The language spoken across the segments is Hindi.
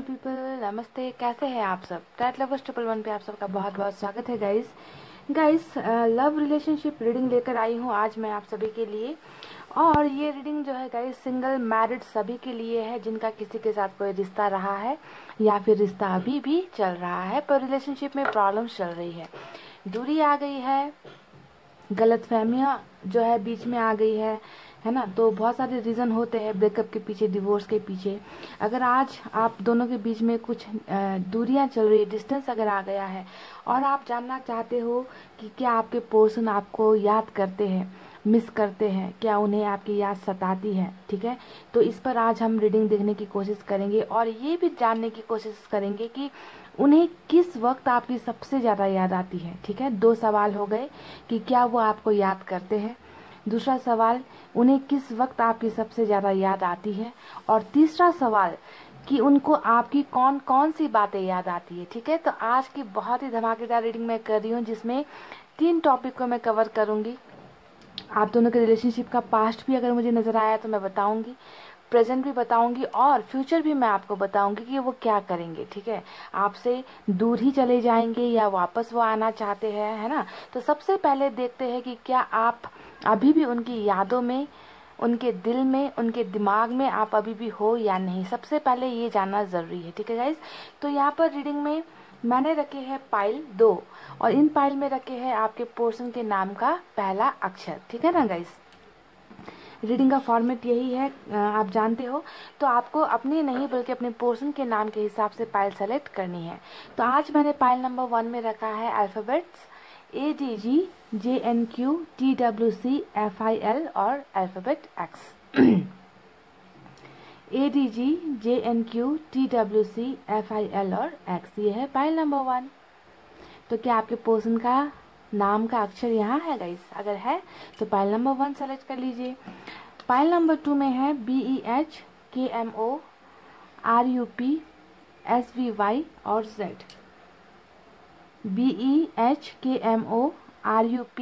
ब्यूटीफुल पीपल, नमस्ते। कैसे हैं आप सब? टैट लवर्स 111 पे आप सबका बहुत बहुत स्वागत है गाइस। लव रिलेशनशिप रीडिंग लेकर आई हूँ आज मैं आप सभी के लिए। और ये रीडिंग जो है गाइस सिंगल मैरिड सभी के लिए है जिनका किसी के साथ कोई रिश्ता रहा है या फिर रिश्ता अभी भी चल रहा है पर रिलेशनशिप में प्रॉब्लम्स चल रही है, दूरी आ गई है, गलतफहमियां जो है बीच में आ गई है ना। तो बहुत सारे रीज़न होते हैं ब्रेकअप के पीछे, डिवोर्स के पीछे। अगर आज आप दोनों के बीच में कुछ दूरियां चल रही है, डिस्टेंस अगर आ गया है और आप जानना चाहते हो कि क्या आपके पर्सन आपको याद करते हैं, मिस करते हैं, क्या उन्हें आपकी याद सताती है, ठीक है, तो इस पर आज हम रीडिंग देखने की कोशिश करेंगे और ये भी जानने की कोशिश करेंगे कि उन्हें किस वक्त आपकी सबसे ज़्यादा याद आती है। ठीक है, दो सवाल हो गए कि क्या वो आपको याद करते हैं, दूसरा सवाल उन्हें किस वक्त आपकी सबसे ज़्यादा याद आती है, और तीसरा सवाल कि उनको आपकी कौन कौन सी बातें याद आती है। ठीक है, तो आज की बहुत ही धमाकेदार रीडिंग मैं कर रही हूँ जिसमें 3 टॉपिक को मैं कवर करूँगी। आप दोनों के रिलेशनशिप का पास्ट भी अगर मुझे नज़र आया तो मैं बताऊंगी, प्रेजेंट भी बताऊंगी और फ्यूचर भी मैं आपको बताऊंगी कि वो क्या करेंगे। ठीक है, आपसे दूर ही चले जाएंगे या वापस वो आना चाहते हैं, है ना। तो सबसे पहले देखते हैं कि क्या आप अभी भी उनकी यादों में, उनके दिल में, उनके दिमाग में आप अभी भी हो या नहीं। सबसे पहले ये जानना ज़रूरी है। ठीक है गाइज, तो यहाँ पर रीडिंग में मैंने रखे हैं पाइल 2 और इन पाइल में रखे हैं आपके पर्सन के नाम का पहला अक्षर। ठीक है ना गाइज, रीडिंग का फॉर्मेट यही है, आप जानते हो। तो आपको अपने नहीं बल्कि अपने पर्सन के नाम के हिसाब से पाइल सेलेक्ट करनी है। तो आज मैंने पाइल नंबर 1 में रखा है alphabets ADG JNQ TWC FIL और alphabet X। ADG JNQ TWC FIL और X, ये है पाइल नंबर 1। तो क्या आपके पर्सन का नाम का अक्षर यहाँ है गाइस? अगर है तो पाइल नंबर 1 सेलेक्ट कर लीजिए। पाइल नंबर 2 में है BEH KMO RUP SVY और Z। BEH KMO RUP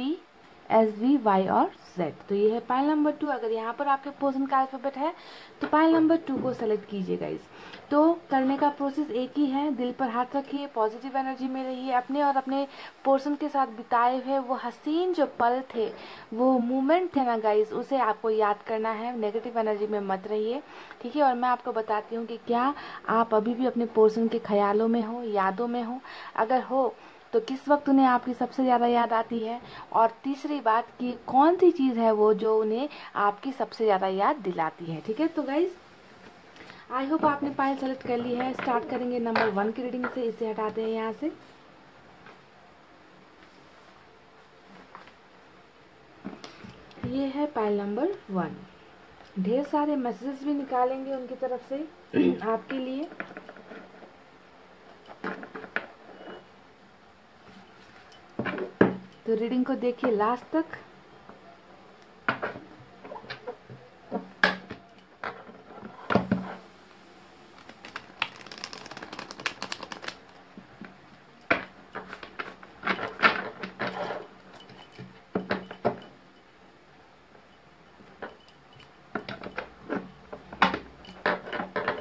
SVY और Z, तो ये है पाइल नंबर 2। अगर यहाँ पर आपके पर्सन का अल्फाबेट है तो पाइल नंबर 2 को सेलेक्ट कीजिए गाइस। तो करने का प्रोसेस एक ही है, दिल पर हाथ रखिए, पॉजिटिव एनर्जी में रहिए, अपने और अपने पर्सन के साथ बिताए हुए वो हसीन जो पल थे, वो मोमेंट थे ना गाइस, उसे आपको याद करना है, नेगेटिव एनर्जी में मत रहिए। ठीक है, और मैं आपको बताती हूँ कि क्या आप अभी भी अपने पर्सन के ख्यालों में हो, यादों में हो, अगर हो तो किस वक्त उन्हें आपकी सबसे ज़्यादा याद आती है, और तीसरी बात कि कौन सी चीज़ है वो जो उन्हें आपकी सबसे ज़्यादा याद दिलाती है। ठीक है, तो गाइज आई होप आपने पाइल सेलेक्ट कर ली है। स्टार्ट करेंगे नंबर 1 की रीडिंग से। इसे हटाते हैं यहाँ से। ये है पाइल नंबर 1। ढेर सारे मैसेजेस भी निकालेंगे उनकी तरफ से आपके लिए। तो रीडिंग को देखिए लास्ट तक।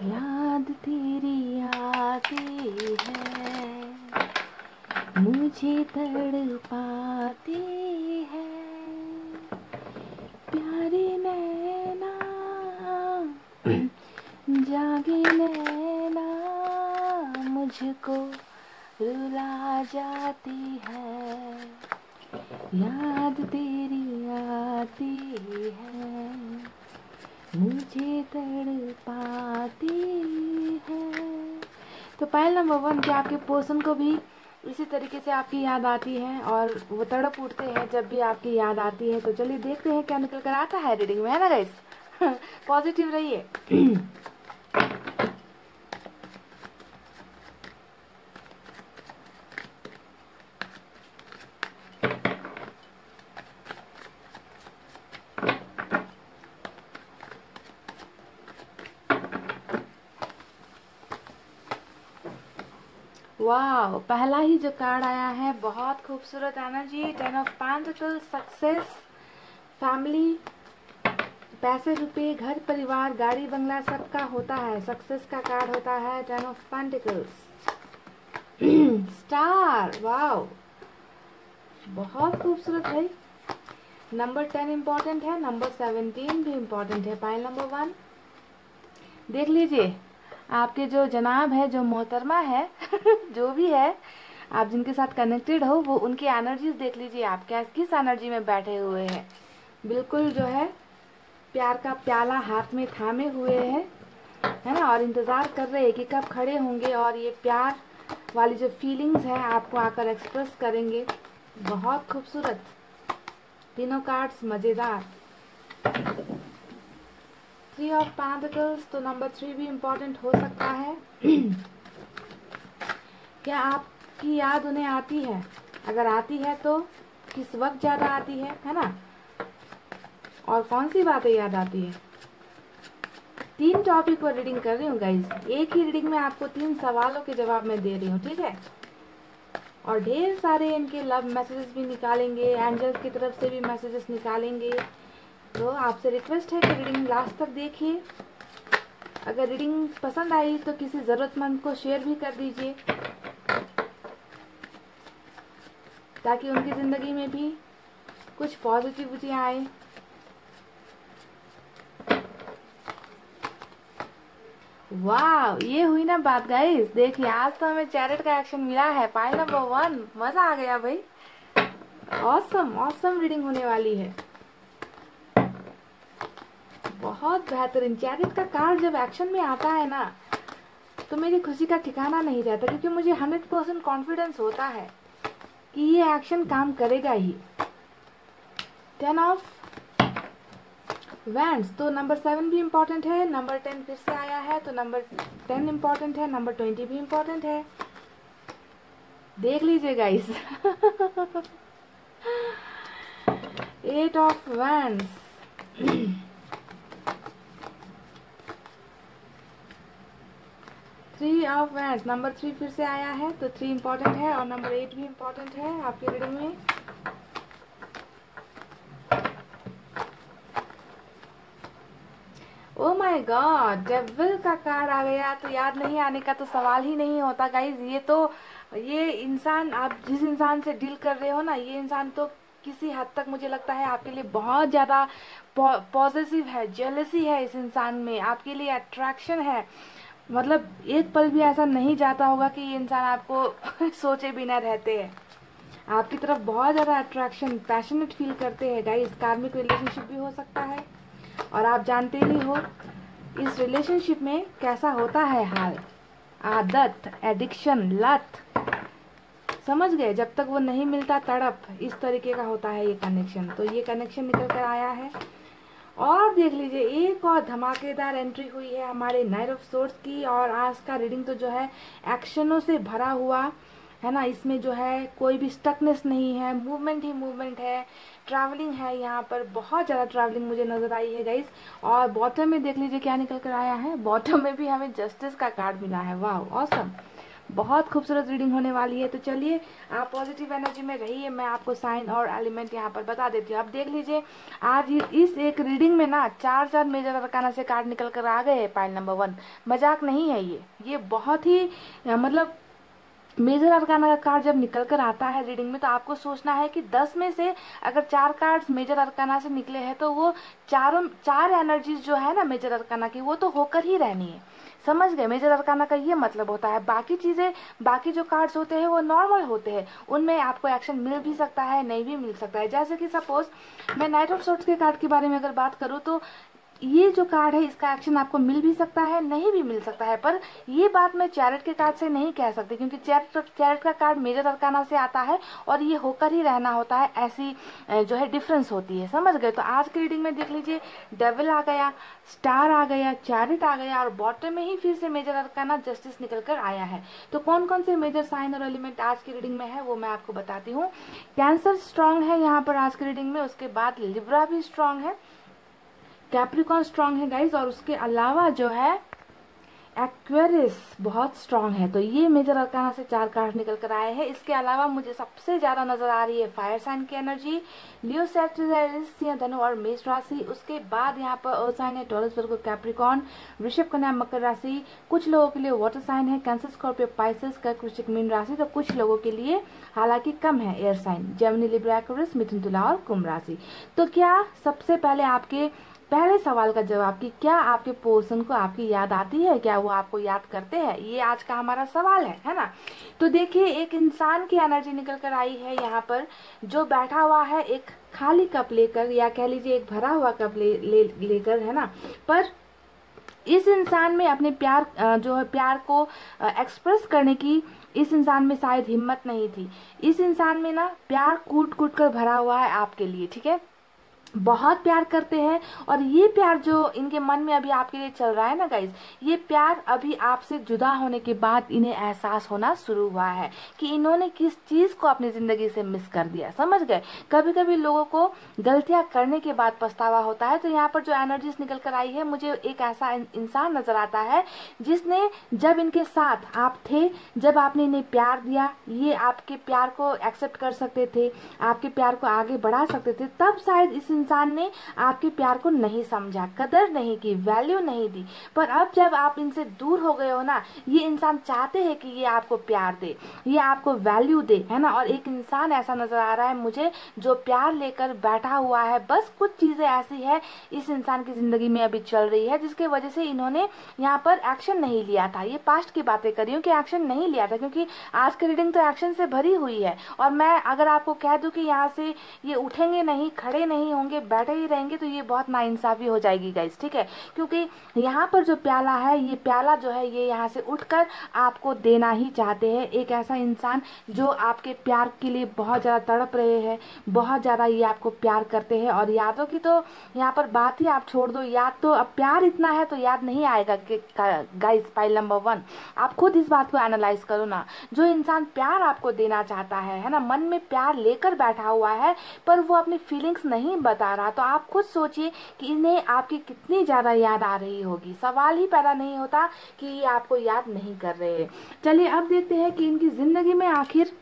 याद तेरी आती है, मुझे तड़पाती है, प्यारी नैना जागे नैना मुझको रुला जाती है, याद तेरी आती है, मुझे तड़पाती है। तो पाइल नंबर 1 कि आपके पर्सन को भी इसी तरीके से आपकी याद आती है और वो तड़प उठते हैं जब भी आपकी याद आती है। तो चलिए देखते हैं क्या निकल कर आता है रीडिंग में, है ना गाइस। पॉजिटिव रहिए। वाह, पहला ही जो कार्ड आया है बहुत खूबसूरत energy, 10 of pentacles, success, family, पैसे रुपए घर परिवार गाड़ी बंगला सबका होता है। सक्सेस का कार्ड होता है 10 ऑफ पेंटिकल्स। स्टार, वाओ, बहुत खूबसूरत भाई। नंबर 10 इम्पोर्टेंट है, नंबर 17 भी इम्पोर्टेंट है। पाइल नंबर 1 देख लीजिए, आपके जो जनाब है, जो मोहतरमा है जो भी है, आप जिनके साथ कनेक्टेड हो, वो उनकी एनर्जीज देख लीजिए। आप किस एनर्जी में बैठे हुए हैं। बिल्कुल जो है प्यार का प्याला हाथ में थामे हुए है ना, और इंतजार कर रहे हैं कि कब खड़े होंगे और ये प्यार वाली जो फीलिंग्स है आपको आकर एक्सप्रेस करेंगे। बहुत खूबसूरत तीनों कार्ड्स, मजेदार। 3 ऑफ पेंटिकल्स, तो नंबर 3 भी इम्पोर्टेंट हो सकता है। क्या आपकी याद उन्हें आती है? अगर आती है तो किस वक्त ज्यादा आती है ना, और कौन सी बातें याद आती है? 3 टॉपिक पर रीडिंग कर रही हूँ गाइस। एक ही रीडिंग में आपको 3 सवालों के जवाब मैं दे रही हूँ, ठीक है। और ढेर सारे इनके लव मैसेजेस भी निकालेंगे, एंजल्स की तरफ से भी मैसेजेस निकालेंगे। तो आपसे रिक्वेस्ट है कि रीडिंग लास्ट तक देखिए। अगर रीडिंग पसंद आई तो किसी जरूरतमंद को शेयर भी कर दीजिए, ताकि उनकी जिंदगी में भी कुछ पॉजिटिविटी आए। वाह, ये हुई ना बात गाइस। देखिए, आज तो हमें चैरिट का एक्शन मिला है। पाइल नंबर 1, मजा आ गया भाई। ऑसम ऑसम रीडिंग होने वाली है, बहुत बेहतरीन। चैरिट का कार्ड जब एक्शन में आता है ना, तो मेरी खुशी का ठिकाना नहीं रहता, क्योंकि मुझे 100% कॉन्फिडेंस होता है कि ये एक्शन काम करेगा ही। 10 ऑफ वैंड्स, तो नंबर 7 भी इम्पोर्टेंट है। नंबर 10 फिर से आया है, तो नंबर 10 इम्पोर्टेंट है। नंबर 20 भी इम्पोर्टेंट है। देख लीजिए guys. 8 of wands, 3 of wands, number 3 फिर से आया है, तो 3 इम्पोर्टेंट है। और नंबर 8 भी इम्पोर्टेंट है आपकी रीडिंग में। ओ माय गॉड, डेविल का कार्ड आ गया, तो याद नहीं आने का तो सवाल ही नहीं होता गाइज। ये इंसान, आप जिस इंसान से डील कर रहे हो ना, ये इंसान तो किसी हद तक मुझे लगता है आपके लिए बहुत ज्यादा पॉजिटिव है। जेलसी है इस इंसान में, आपके लिए अट्रैक्शन है। मतलब एक पल भी ऐसा नहीं जाता होगा कि ये इंसान आपको सोचे बिना रहते हैं। आपकी तरफ बहुत ज्यादा अट्रैक्शन, पैशनेट फील करते हैं गाइस। कार्मिक रिलेशनशिप भी हो सकता है, और आप जानते ही हो इस रिलेशनशिप में कैसा होता है हाल। आदत, एडिक्शन, लत, समझ गए। जब तक वो नहीं मिलता तड़प, इस तरीके का होता है ये कनेक्शन। तो ये कनेक्शन निकल कर आया है। और देख लीजिए, एक और धमाकेदार एंट्री हुई है हमारे नाइट ऑफ सोर्ड्स की। और आज का रीडिंग तो जो है एक्शनों से भरा हुआ है ना। इसमें जो है कोई भी स्टकनेस नहीं है, मूवमेंट ही मूवमेंट है, ट्रैवलिंग है। यहाँ पर बहुत ज़्यादा ट्रैवलिंग मुझे नजर आई है गाइस। और बॉटम में देख लीजिए क्या निकल कर आया है। बॉटम में भी हमें जस्टिस का कार्ड मिला है। वाह, ऑसम, बहुत खूबसूरत रीडिंग होने वाली है। तो चलिए, आप पॉजिटिव एनर्जी में रहिए। मैं आपको साइन और एलिमेंट यहाँ पर बता देती हूँ। आप देख लीजिए, आज इस एक रीडिंग में ना 4 मेजर अरकाना से कार्ड निकल कर आ गए। पाइल नंबर 1, मजाक नहीं है ये बहुत ही मतलब मेजर अरकाना का कार्ड जब निकल कर आता है रीडिंग में, तो आपको सोचना है कि 10 में से अगर 4 कार्ड्स मेजर अरकाना से निकले हैं, तो वो चार एनर्जीज जो है ना मेजर अरकाना की, वो तो होकर ही रहनी है। समझ गए? मेजर अरकाना का ये मतलब होता है। बाकी चीजें, बाकी जो कार्ड्स होते हैं वो नॉर्मल होते हैं, उनमें आपको एक्शन मिल भी सकता है, नहीं भी मिल सकता है। जैसे कि सपोज मैं नाइट ऑफ सोर्ड्स के कार्ड के बारे में अगर बात करूँ, तो ये जो कार्ड है इसका एक्शन आपको मिल भी सकता है, नहीं भी मिल सकता है। पर ये बात मैं चैरिट के कार्ड से नहीं कह सकती, क्योंकि चैरिट का कार्ड मेजर अरकाना से आता है और ये होकर ही रहना होता है। ऐसी जो है डिफरेंस होती है। समझ गए? तो आज की रीडिंग में देख लीजिए, डेविल आ गया, स्टार आ गया, चैरिट आ गया, और बॉटम में ही फिर से मेजर अरकाना जस्टिस निकल कर आया है। तो कौन कौन से मेजर साइन और एलिमेंट आज की रीडिंग में है वो मैं आपको बताती हूँ। कैंसर स्ट्रांग है यहाँ पर आज की रीडिंग में, उसके बाद लिब्रा भी स्ट्रांग है, कैप्रिकॉन स्ट्रांग है गाइज, और उसके अलावा जो है एक्वेरियस बहुत स्ट्रांग है, तो ये मेजर अरकाना से 4 कार्ड निकल कर आए हैं। इसके अलावा मुझे सबसे ज्यादा नजर आ रही है फायर साइन की एनर्जी, लियो, सैजिटेरियस, धनु और मेष राशि। उसके बाद यहाँ पर अर्थ साइन है, टॉरस, वर्गो, कैप्रिकॉर्न, वृषभ, कन्या, मकर राशि। कुछ लोगों के लिए वाटर साइन है, कैंसर, स्कॉर्पियो, पाइसेस, कर्क, वृश्चिक, मीन राशि। तो कुछ लोगों के लिए हालांकि कम है air sign, Gemini, Libra, Aquarius, मिथुन, तुला और कुंभ राशि। तो क्या सबसे पहले आपके पहले सवाल का जवाब कि क्या आपके पर्सन को आपकी याद आती है, क्या वो आपको याद करते हैं, ये आज का हमारा सवाल है ना। तो देखिए, एक इंसान की एनर्जी निकल कर आई है यहाँ पर, जो बैठा हुआ है एक खाली कप लेकर, या कह लीजिए एक भरा हुआ कप लेकर, है ना। पर इस इंसान में अपने प्यार जो है प्यार को एक्सप्रेस करने की इस इंसान में शायद हिम्मत नहीं थी। इस इंसान में ना प्यार कूट कूट कर भरा हुआ है आपके लिए, ठीक है, बहुत प्यार करते हैं। और ये प्यार जो इनके मन में अभी आपके लिए चल रहा है ना गाइज, ये प्यार अभी आपसे जुदा होने के बाद इन्हें एहसास होना शुरू हुआ है कि इन्होंने किस चीज को अपनी जिंदगी से मिस कर दिया, समझ गए। कभी कभी लोगों को गलतियां करने के बाद पछतावा होता है। तो यहाँ पर जो एनर्जीज निकल कर आई है, मुझे एक ऐसा इंसान नजर आता है जिसने, जब इनके साथ आप थे, जब आपने इन्हें प्यार दिया, ये आपके प्यार को एक्सेप्ट कर सकते थे, आपके प्यार को आगे बढ़ा सकते थे, तब शायद इस इंसान ने आपके प्यार को नहीं समझा, कदर नहीं की, वैल्यू नहीं दी। पर अब जब आप इनसे दूर हो गए हो ना, ये इंसान चाहते हैं कि ये आपको प्यार दे, ये आपको वैल्यू दे, है ना। और एक इंसान ऐसा नजर आ रहा है मुझे जो प्यार लेकर बैठा हुआ है। बस कुछ चीजें ऐसी है इस इंसान की जिंदगी में अभी चल रही है जिसके वजह से इन्होंने यहाँ पर एक्शन नहीं लिया था। ये पास्ट की बातें कर रही हूँ कि एक्शन नहीं लिया था, क्योंकि आज की रीडिंग तो एक्शन से भरी हुई है। और मैं अगर आपको कह दूं कि यहाँ से ये उठेंगे नहीं, खड़े नहीं होंगे, बैठे ही रहेंगे, तो ये बहुत नाइंसाफी हो जाएगी गाइस, ठीक है। क्योंकि यहाँ पर जो प्याला है, ये प्याला जो है ये यहाँ से उठकर आपको देना ही चाहते हैं। एक ऐसा इंसान जो आपके प्यार के लिए बहुत ज्यादा तड़प रहे हैं, बहुत ज्यादा ये आपको प्यार करते हैं। और यादों की तो यहाँ पर बात ही आप छोड़ दो, याद तो अब प्यार इतना है तो याद नहीं आएगा गाइस। पाइल नंबर 1, आप खुद इस बात को एनालाइज करो ना। जो इंसान प्यार आपको देना चाहता है ना, मन में प्यार लेकर बैठा हुआ है, पर वो अपनी फीलिंग्स नहीं बता रहा, तो आप खुद सोचिए कि इन्हें आपकी कितनी ज्यादा याद आ रही होगी। सवाल ही पैदा नहीं होता कि ये आपको याद नहीं कर रहे। चलिए अब देखते हैं कि इनकी जिंदगी में आखिर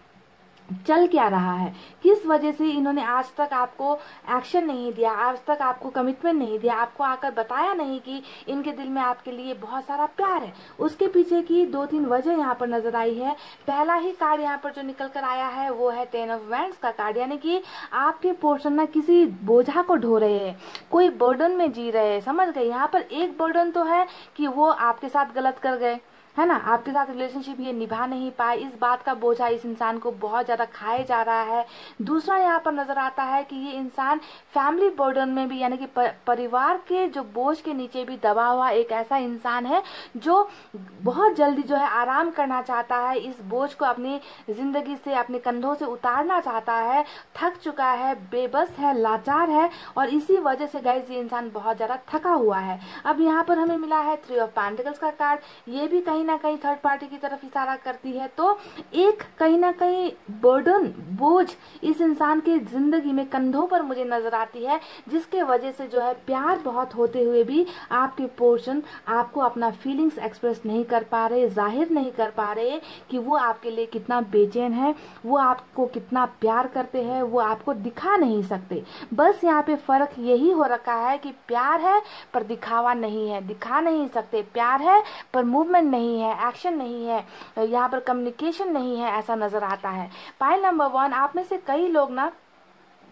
चल क्या रहा है, किस वजह से इन्होंने आज तक आपको एक्शन नहीं दिया, आज तक आपको कमिटमेंट नहीं दिया, आपको आकर बताया नहीं कि इनके दिल में आपके लिए बहुत सारा प्यार है। उसके पीछे की 2-3 वजह यहाँ पर नजर आई है। पहला ही कार्ड यहाँ पर जो निकल कर आया है वो है 10 ऑफ वैंड्स का कार्ड, यानी कि आपके पोर्शन ना किसी बोझा को ढो रहे हैं, कोई बर्डन में जी रहे हैं, समझ गए। यहाँ पर एक बर्डन तो है कि वो आपके साथ गलत कर गए, है ना, आपके साथ रिलेशनशिप ये निभा नहीं पाए, इस बात का बोझा इस इंसान को बहुत ज्यादा खाए जा रहा है। दूसरा यहाँ पर नजर आता है कि ये इंसान फैमिली बर्डन में भी, यानी कि परिवार के जो बोझ के नीचे भी दबा हुआ एक ऐसा इंसान है जो बहुत जल्दी जो है आराम करना चाहता है, इस बोझ को अपनी जिंदगी से, अपने कंधों से उतारना चाहता है, थक चुका है, बेबस है, लाचार है, और इसी वजह से गाइस ये इंसान बहुत ज्यादा थका हुआ है। अब यहाँ पर हमें मिला है 3 ऑफ पेंटिकल्स का कार्ड, ये भी कहीं ना कहीं थर्ड पार्टी की तरफ इशारा करती है। तो एक कहीं ना कहीं बर्डन, बोझ इस इंसान के जिंदगी में कंधों पर मुझे नजर आती है, जिसके वजह से जो है प्यार बहुत होते हुए भी आपके पोर्शन आपको अपना फीलिंग्स एक्सप्रेस नहीं कर पा रहे, जाहिर नहीं कर पा रहे कि वो आपके लिए कितना बेचैन है, वो आपको कितना प्यार करते हैं, वो आपको दिखा नहीं सकते। बस यहाँ पे फर्क यही हो रखा है कि प्यार है पर दिखावा नहीं है, दिखा नहीं सकते, प्यार है पर मूवमेंट नहीं है, एक्शन नहीं है, यहाँ पर कम्युनिकेशन नहीं है, ऐसा नजर आता है। पाइल नंबर 1, आप में से कई लोग ना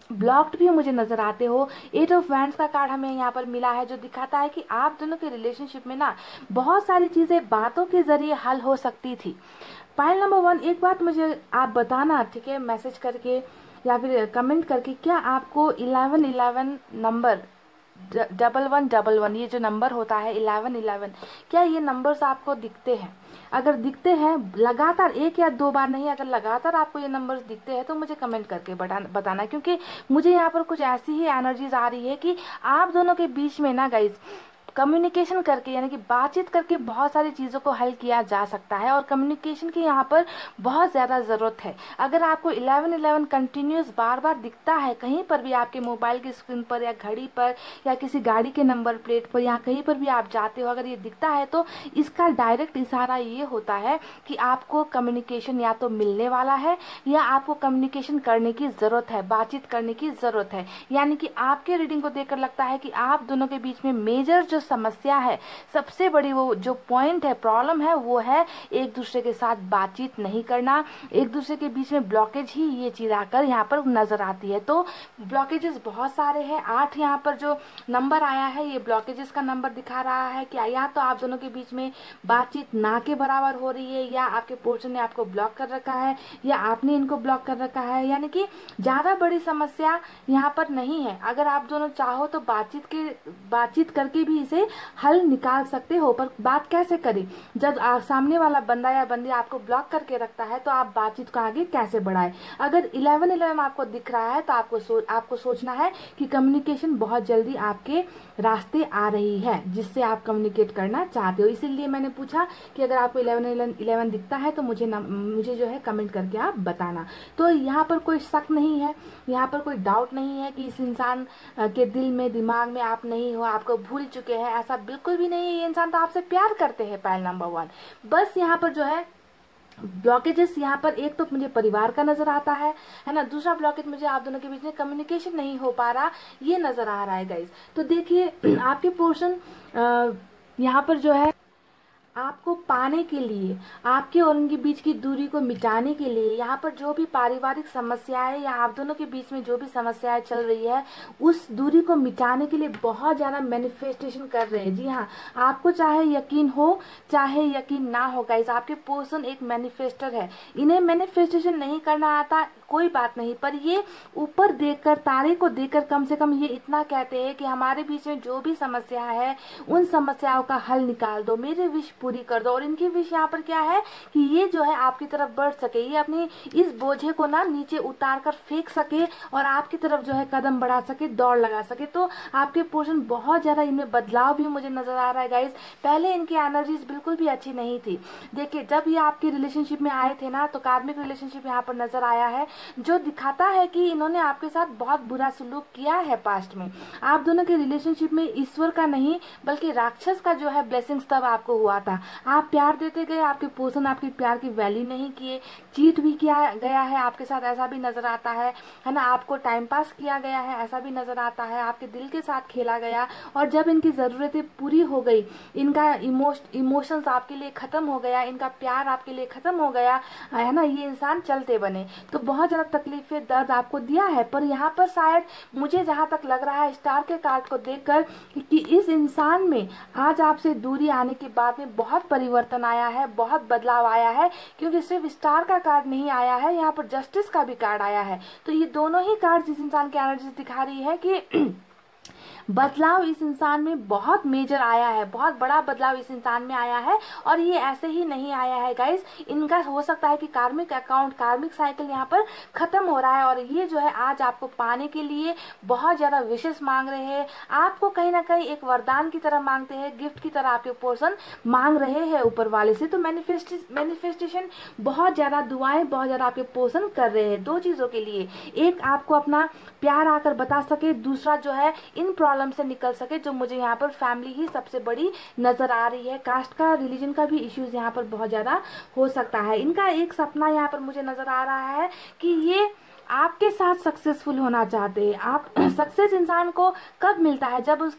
ब्लॉक्ड भी मुझे नजर आते हो। 8 ऑफ वैंड्स का कार्ड हमें यहाँ पर मिला है जो दिखाता है कि आप दोनों के रिलेशनशिप में ना बहुत सारी चीजें बातों के जरिए हल हो सकती थी। पाइल नंबर 1, एक बात मुझे आप बताना, ठीक है, मैसेज करके या फिर कमेंट करके, क्या आपको 1111 नंबर 1111 ये जो नंबर होता है 1111, क्या ये नंबर्स आपको दिखते हैं? अगर दिखते हैं, लगातार 1 या 2 बार नहीं, अगर लगातार आपको ये नंबर्स दिखते हैं तो मुझे कमेंट करके बताना, क्योंकि मुझे यहाँ पर कुछ ऐसी ही एनर्जीज आ रही है कि आप दोनों के बीच में ना गाइज कम्युनिकेशन करके यानी कि बातचीत करके बहुत सारी चीज़ों को हल किया जा सकता है और कम्युनिकेशन की यहाँ पर बहुत ज़्यादा ज़रूरत है। अगर आपको 1111 कंटिन्यूस बार बार दिखता है कहीं पर भी, आपके मोबाइल की स्क्रीन पर या घड़ी पर या किसी गाड़ी के नंबर प्लेट पर या कहीं पर भी आप जाते हो, अगर ये दिखता है तो इसका डायरेक्ट इशारा ये होता है कि आपको कम्युनिकेशन या तो मिलने वाला है या आपको कम्युनिकेशन करने की ज़रूरत है, बातचीत करने की ज़रूरत है। यानी कि आपके रीडिंग को देखकर लगता है कि आप दोनों के बीच में मेजर जो समस्या है, सबसे बड़ी वो जो पॉइंट है, प्रॉब्लम है, वो है एक दूसरे के साथ बातचीत नहीं करना, एक दूसरे के बीच में ब्लॉकेज ही ये चीज आकर यहाँ पर नजर आती है। तो ब्लॉकेजेस बहुत सारे हैं, 8 यहाँ पर जो नंबर आया है ये ब्लॉकेजेस का नंबर दिखा रहा है कि या तो आप दोनों के बीच में बातचीत ना के बराबर हो रही है, या आपके पोर्शन ने आपको ब्लॉक कर रखा है, या आपने इनको ब्लॉक कर रखा है। यानी कि ज्यादा बड़ी समस्या यहाँ पर नहीं है। अगर आप दोनों चाहो तो बातचीत करके भी इसे हल निकाल सकते हो। पर बात कैसे करें? जब सामने वाला बंदा या बंदी आपको ब्लॉक करके रखता है तो आप बातचीत को आगे कैसे बढ़ाएं? अगर 1111 आपको दिख रहा है तो आपको सोचना है कि कम्युनिकेशन बहुत जल्दी आपके रास्ते आ रही है जिससे आप कम्युनिकेट करना चाहते हो। इसीलिए मैंने पूछा कि अगर आपको 1111 दिखता है तो मुझे जो है कमेंट करके आप बताना। तो यहाँ पर कोई शक नहीं है, यहाँ पर कोई डाउट नहीं है कि इस इंसान के दिल में, दिमाग में आप नहीं हो, आपको भूल चुके हैं, ऐसा बिल्कुल भी नहीं है। ये इंसान तो आपसे प्यार करते हैं, पहल नंबर 1। बस यहाँ पर जो है ब्लॉकेजेस, यहाँ पर एक तो मुझे परिवार का नजर आता है ना, दूसरा ब्लॉकेज मुझे आप दोनों के बीच में कम्युनिकेशन नहीं हो पा रहा, ये नजर आ रहा है गाइज। तो देखिए आपके पोर्शन यहाँ पर जो है आपको पाने के लिए, आपके और उनके बीच की दूरी को मिटाने के लिए, यहाँ पर जो भी पारिवारिक समस्याएं या आप दोनों के बीच में जो भी समस्याएं चल रही है उस दूरी को मिटाने के लिए बहुत ज्यादा मैनिफेस्टेशन कर रहे हैं। जी हाँ, आपको चाहे यकीन हो चाहे यकीन ना हो गाइस, आपके पर्सन एक मैनिफेस्टर है। इन्हें मैनिफेस्टेशन नहीं करना आता कोई बात नहीं, पर ये ऊपर देखकर, तारे को देखकर कम से कम ये इतना कहते हैं कि हमारे बीच में जो भी समस्या है उन समस्याओं का हल निकाल दो, मेरे विश पूरी कर दो। और इनकी विश यहाँ पर क्या है कि ये जो है आपकी तरफ बढ़ सके, ये अपनी इस बोझे को ना नीचे उतार कर फेंक सके और आपकी तरफ जो है कदम बढ़ा सके, दौड़ लगा सके। तो आपके पोर्शन बहुत ज्यादा, इनमें बदलाव भी मुझे नजर आ रहा है गाइस। पहले इनकी एनर्जीज बिल्कुल भी अच्छी नहीं थी। देखिए जब ये आपकी रिलेशनशिप में आए थे ना, तो कार्मिक रिलेशनशिप यहाँ पर नजर आया है जो दिखाता है कि इन्होंने आपके साथ बहुत बुरा सलूक किया है पास्ट में। आप दोनों के रिलेशनशिप में ईश्वर का नहीं बल्कि राक्षस का जो है ब्लेसिंग्स तब आपको हुआ था। आप प्यार देते गए, आपके पर्सन आपके प्यार की वैल्यू नहीं किए, चीट भी किया गया है आपके साथ, ऐसा भी नजर आता है ना। आपको टाइम पास किया गया है, ऐसा भी नजर आता है। आपके दिल के साथ खेला गया और जब इनकी जरूरतें पूरी हो गई, इनका इमोशंस आपके लिए खत्म हो गया, इनका प्यार आपके लिए खत्म हो गया है ना, ये इंसान चलते बने। तो बहुत ज्यादा तकलीफें, दर्द आपको दिया है। पर यहाँ पर शायद मुझे जहां तक लग रहा है स्टार के कार्ड को देखकर कि इस इंसान में आज आपसे दूरी आने के बाद में बहुत परिवर्तन आया है, बहुत बदलाव आया है। क्योंकि सिर्फ स्टार का कार्ड नहीं आया है, यहाँ पर जस्टिस का भी कार्ड आया है। तो ये दोनों ही कार्ड इस इंसान की एनर्जी दिखा रही है कि बदलाव इस इंसान में बहुत मेजर आया है, बहुत बड़ा बदलाव इस इंसान में आया है। और ये ऐसे ही नहीं आया है गाइस, इनका हो सकता है कि कार्मिक अकाउंट, कार्मिक साइकिल यहाँ पर खत्म हो रहा है और ये जो है आज आपको पाने के लिए बहुत ज्यादा विशेष मांग रहे हैं। आपको कहीं ना कहीं एक वरदान की तरह मांगते हैं, गिफ्ट की तरह आपके पर्सन मांग रहे हैं ऊपर वाले से। तो मैनिफेस्टेशन बहुत ज्यादा, दुआएं बहुत ज्यादा आपके पर्सन कर रहे हैं दो चीजों के लिए। एक, आपको अपना प्यार आकर बता सके, दूसरा जो है इन प्रॉब्लम से निकल सके। जो मुझे यहाँ पर फैमिली ही सबसे बड़ी नजर आ रही है, कास्ट का, रिलीजन का भी इश्यूज यहाँ पर बहुत ज्यादा हो सकता है। इनका एक सपना यहाँ पर मुझे नजर आ रहा है कि ये आपके साथ सक्सेसफुल होना चाहते हैं। आप सक्सेस इंसान को कब मिलता है? जब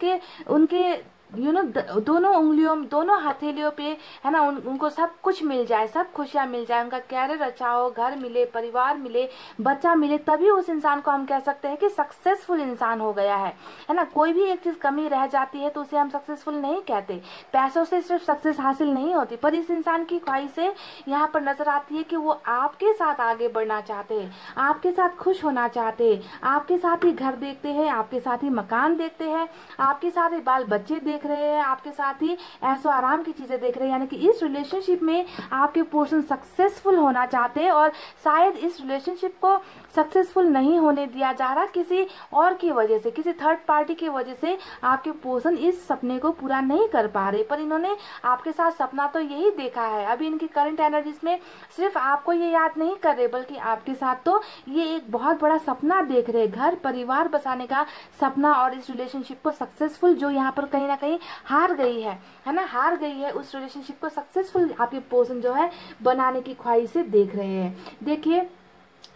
उनके दोनों उंगलियों, दोनों हथेलियों पे है ना, उनको सब कुछ मिल जाए, सब खुशियां मिल जाए, उनका कैरियर अच्छा हो, घर मिले, परिवार मिले, बच्चा मिले, तभी उस इंसान को हम कह सकते हैं कि सक्सेसफुल इंसान हो गया है ना। कोई भी एक चीज कमी रह जाती है तो उसे हम सक्सेसफुल नहीं कहते। पैसों से सिर्फ सक्सेस हासिल नहीं होती, पर इस इंसान की ख्वाहिशें यहाँ पर नजर आती है कि वो आपके साथ आगे बढ़ना चाहते हैं, आपके साथ खुश होना चाहते हैं, आपके साथ ही घर देखते हैं, आपके साथ ही मकान देखते हैं, आपके साथ ही बाल बच्चे देख देख रहे हैं, आपके साथ ही ऐशो आराम की चीजें देख रहे हैं, यानी कि इस रिलेशनशिप में आपके पर्सन सक्सेसफुल होना चाहते हैं और शायद इस रिलेशनशिप को सक्सेसफुल नहीं होने दिया जा रहा किसी और की वजह से, किसी थर्ड पार्टी की वजह से आपके पर्सन इस सपने को पूरा नहीं कर पा रहे। पर इन्होंने आपके साथ सपना तो यही देखा है। अभी इनकी करंट एनर्जीज में सिर्फ आपको ये याद नहीं कर रहे, बल्कि आपके साथ तो ये एक बहुत बड़ा सपना देख रहे, घर परिवार बसाने का सपना, और इस रिलेशनशिप को सक्सेसफुल, जो यहाँ पर कहीं ना कहीं हार गई है ना, हार गई है, उस रिलेशनशिप को सक्सेसफुल आपके पर्सन जो है बनाने की ख्वाहिश से देख रहे हैं। देखिए,